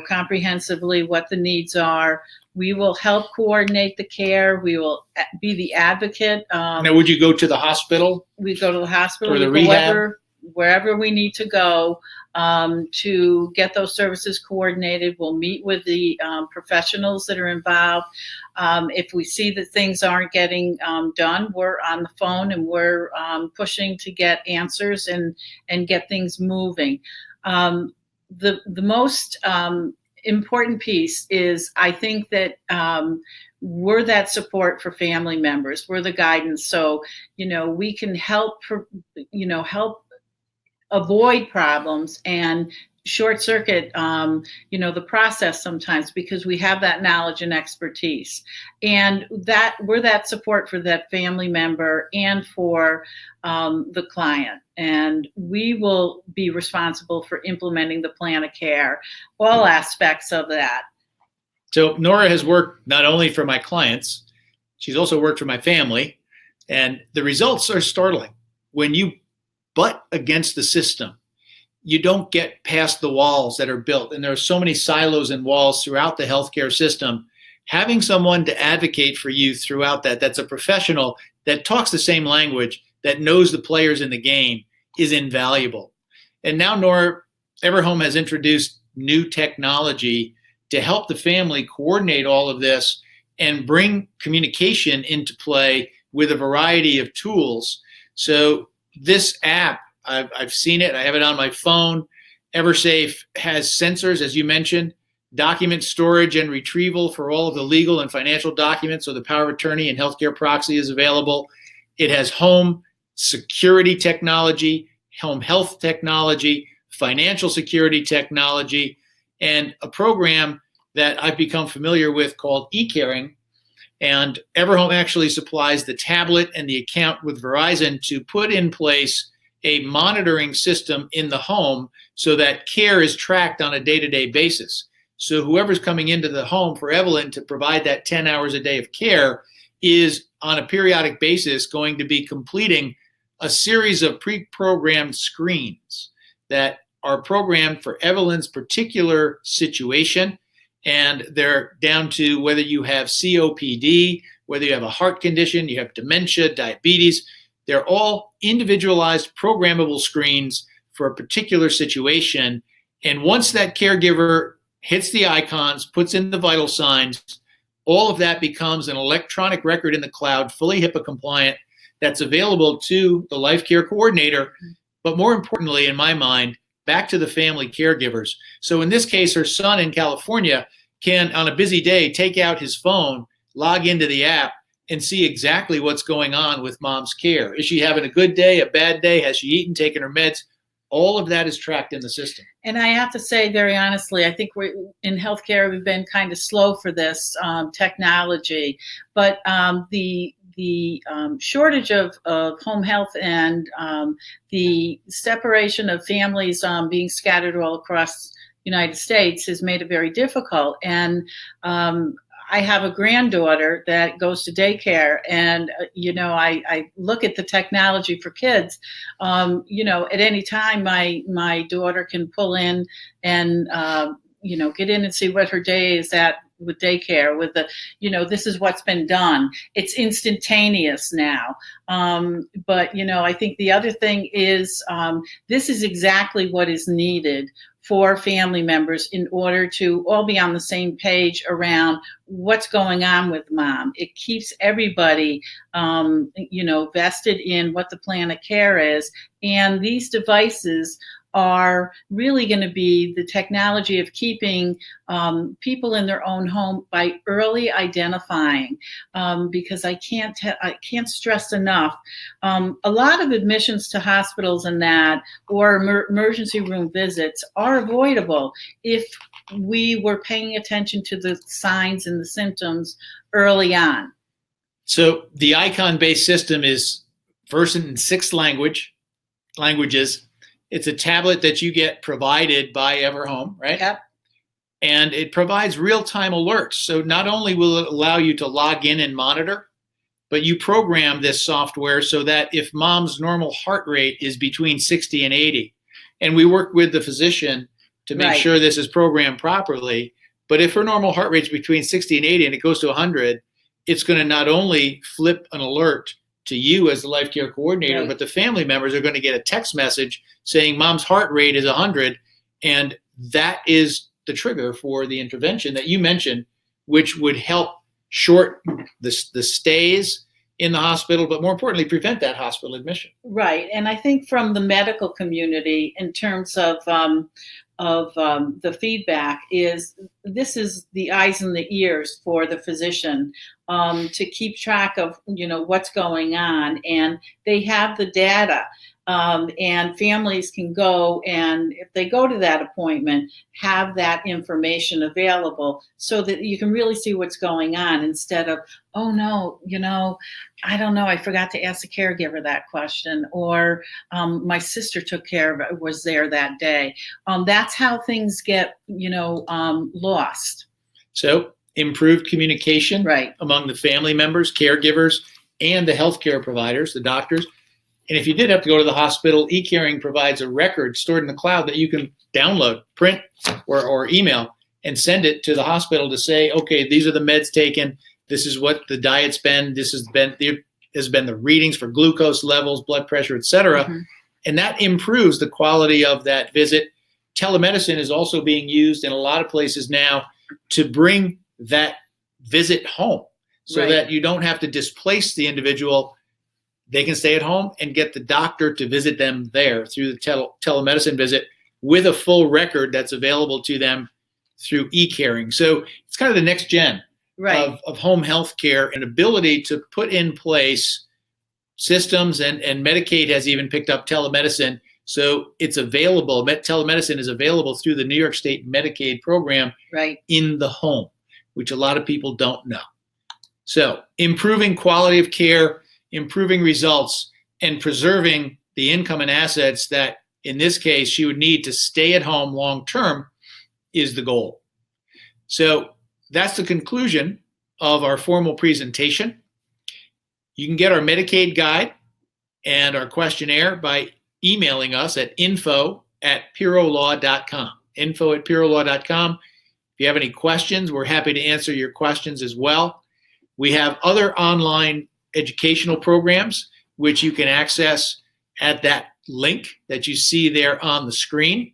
comprehensively what the needs are. We will help coordinate the care. We will be the advocate. Now, would you go to the hospital? We go to the hospital or the we go rehab? wherever we need to go to get those services coordinated. We'll meet with the professionals that are involved. If we see that things aren't getting done, we're on the phone and we're pushing to get answers and get things moving. The most important piece is, I think that we're that support for family members. We're the guidance. So, we can help avoid problems and short circuit, the process sometimes, because we have that knowledge and expertise, and that we're that support for that family member and for the client. And we will be responsible for implementing the plan of care, all aspects of that. So Nora has worked not only for my clients, she's also worked for my family, and the results are startling. When you butt against the system, you don't get past the walls that are built. And there are so many silos and walls throughout the healthcare system. Having someone to advocate for you throughout that's a professional that talks the same language, that knows the players in the game, is invaluable. And now Nora, Everhome has introduced new technology to help the family coordinate all of this and bring communication into play with a variety of tools. So this app, I've seen it. I have it on my phone. EverSafe has sensors, as you mentioned, document storage and retrieval for all of the legal and financial documents. So the power of attorney and healthcare proxy is available. It has home security technology, home health technology, financial security technology, and a program that I've become familiar with called e-caring. And Everhome actually supplies the tablet and the account with Verizon to put in place a monitoring system in the home so that care is tracked on a day-to-day basis. So whoever's coming into the home for Evelyn to provide that 10 hours a day of care is on a periodic basis going to be completing a series of pre-programmed screens that are programmed for Evelyn's particular situation. And they're down to whether you have COPD, whether you have a heart condition, you have dementia, diabetes. They're all individualized programmable screens for a particular situation. And once that caregiver hits the icons, puts in the vital signs, all of that becomes an electronic record in the cloud, fully HIPAA compliant, that's available to the life care coordinator. But more importantly, in my mind, back to the family caregivers. So in this case, her son in California can, on a busy day, take out his phone, log into the app, and see exactly what's going on with mom's care. Is she having a good day, a bad day? Has she eaten, taken her meds? All of that is tracked in the system. And I have to say, very honestly, I think we're in healthcare, we've been kind of slow for this technology, but the shortage of home health and the separation of families being scattered all across the United States has made it very difficult. And I have a granddaughter that goes to daycare, and I look at the technology for kids. At any time, my daughter can pull in and get in and see what her day is at with daycare. With the this is what's been done. It's instantaneous now. But I think the other thing is this is exactly what is needed for family members in order to all be on the same page around what's going on with mom. It keeps everybody, vested in what the plan of care is. And these devices are really going to be the technology of keeping people in their own home by early identifying, because I can't stress enough. A lot of admissions to hospitals and that, or emergency room visits, are avoidable if we were paying attention to the signs and the symptoms early on. So the icon-based system is versed in 6 languages. It's a tablet that you get provided by Everhome, right? Yep. And it provides real-time alerts. So not only will it allow you to log in and monitor, but you program this software so that if mom's normal heart rate is between 60 and 80, and we work with the physician to make Right. sure this is programmed properly, but if her normal heart rate is between 60 and 80 and it goes to 100, it's going to not only flip an alert to you as the life care coordinator, Right. but the family members are going to get a text message saying mom's heart rate is 100, and that is the trigger for the intervention that you mentioned, which would help shorten the stays in the hospital, but more importantly, prevent that hospital admission. Right. And I think from the medical community, in terms of the feedback, is this is the eyes and the ears for the physician, to keep track of, what's going on. And they have the data. And families can go, and if they go to that appointment, have that information available so that you can really see what's going on, instead of, oh no, I don't know, I forgot to ask the caregiver that question, or my sister took care of it, was there that day. That's how things get, lost. So improved communication Right. among the family members, caregivers, and the healthcare providers, the doctors. And if you did have to go to the hospital, eCaring provides a record stored in the cloud that you can download, print, or email, and send it to the hospital to say, okay, these are the meds taken. This is what the diet's been. This has been the readings for glucose levels, blood pressure, et cetera. Mhm. And that improves the quality of that visit. Telemedicine is also being used in a lot of places now to bring that visit home, so Right. that you don't have to displace the individual. They can stay at home and get the doctor to visit them there through the telemedicine visit with a full record that's available to them through e-caring. So it's kind of the next gen Right. of home health care, and ability to put in place systems, and Medicaid has even picked up telemedicine. So it's available. Telemedicine is available through the New York State Medicaid program Right. in the home, which a lot of people don't know. So improving quality of care, improving results, and preserving the income and assets that, in this case, she would need to stay at home long term is the goal. So that's the conclusion of our formal presentation. You can get our Medicaid guide and our questionnaire by emailing us at info@pierrolaw.com. info@pierrolaw.com. If you have any questions, we're happy to answer your questions as well. We have other online educational programs which you can access at that link that you see there on the screen.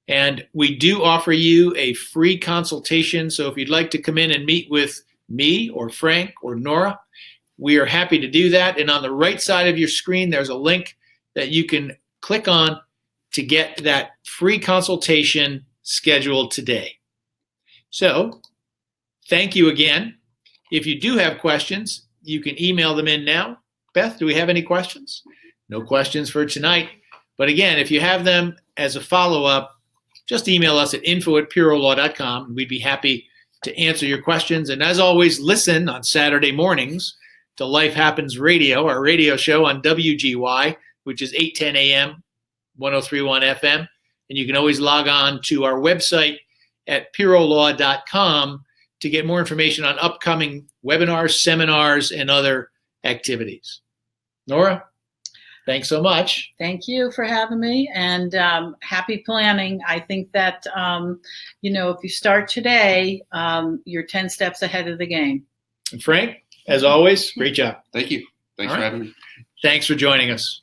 And we do offer you a free consultation. So if you'd like to come in and meet with me or Frank or Nora, we are happy to do that. And on the right side of your screen, there's a link that you can click on to get that free consultation scheduled today. So thank you again. If you do have questions, you can email them in now. Beth, do we have any questions? No questions for tonight. But again, if you have them as a follow-up, just email us at info@pierrolaw.com. We'd be happy to answer your questions. And as always, listen on Saturday mornings to Life Happens Radio, our radio show on WGY, which is 8:10 a.m., 103.1 FM. And you can always log on to our website at pierrolaw.com to get more information on upcoming webinars, seminars, and other activities. Nora, thanks so much. Thank you for having me, and happy planning. I think that, if you start today, you're 10 steps ahead of the game. And Frank, as always, great job. Thank you. Thanks All for right. having me. Thanks for joining us.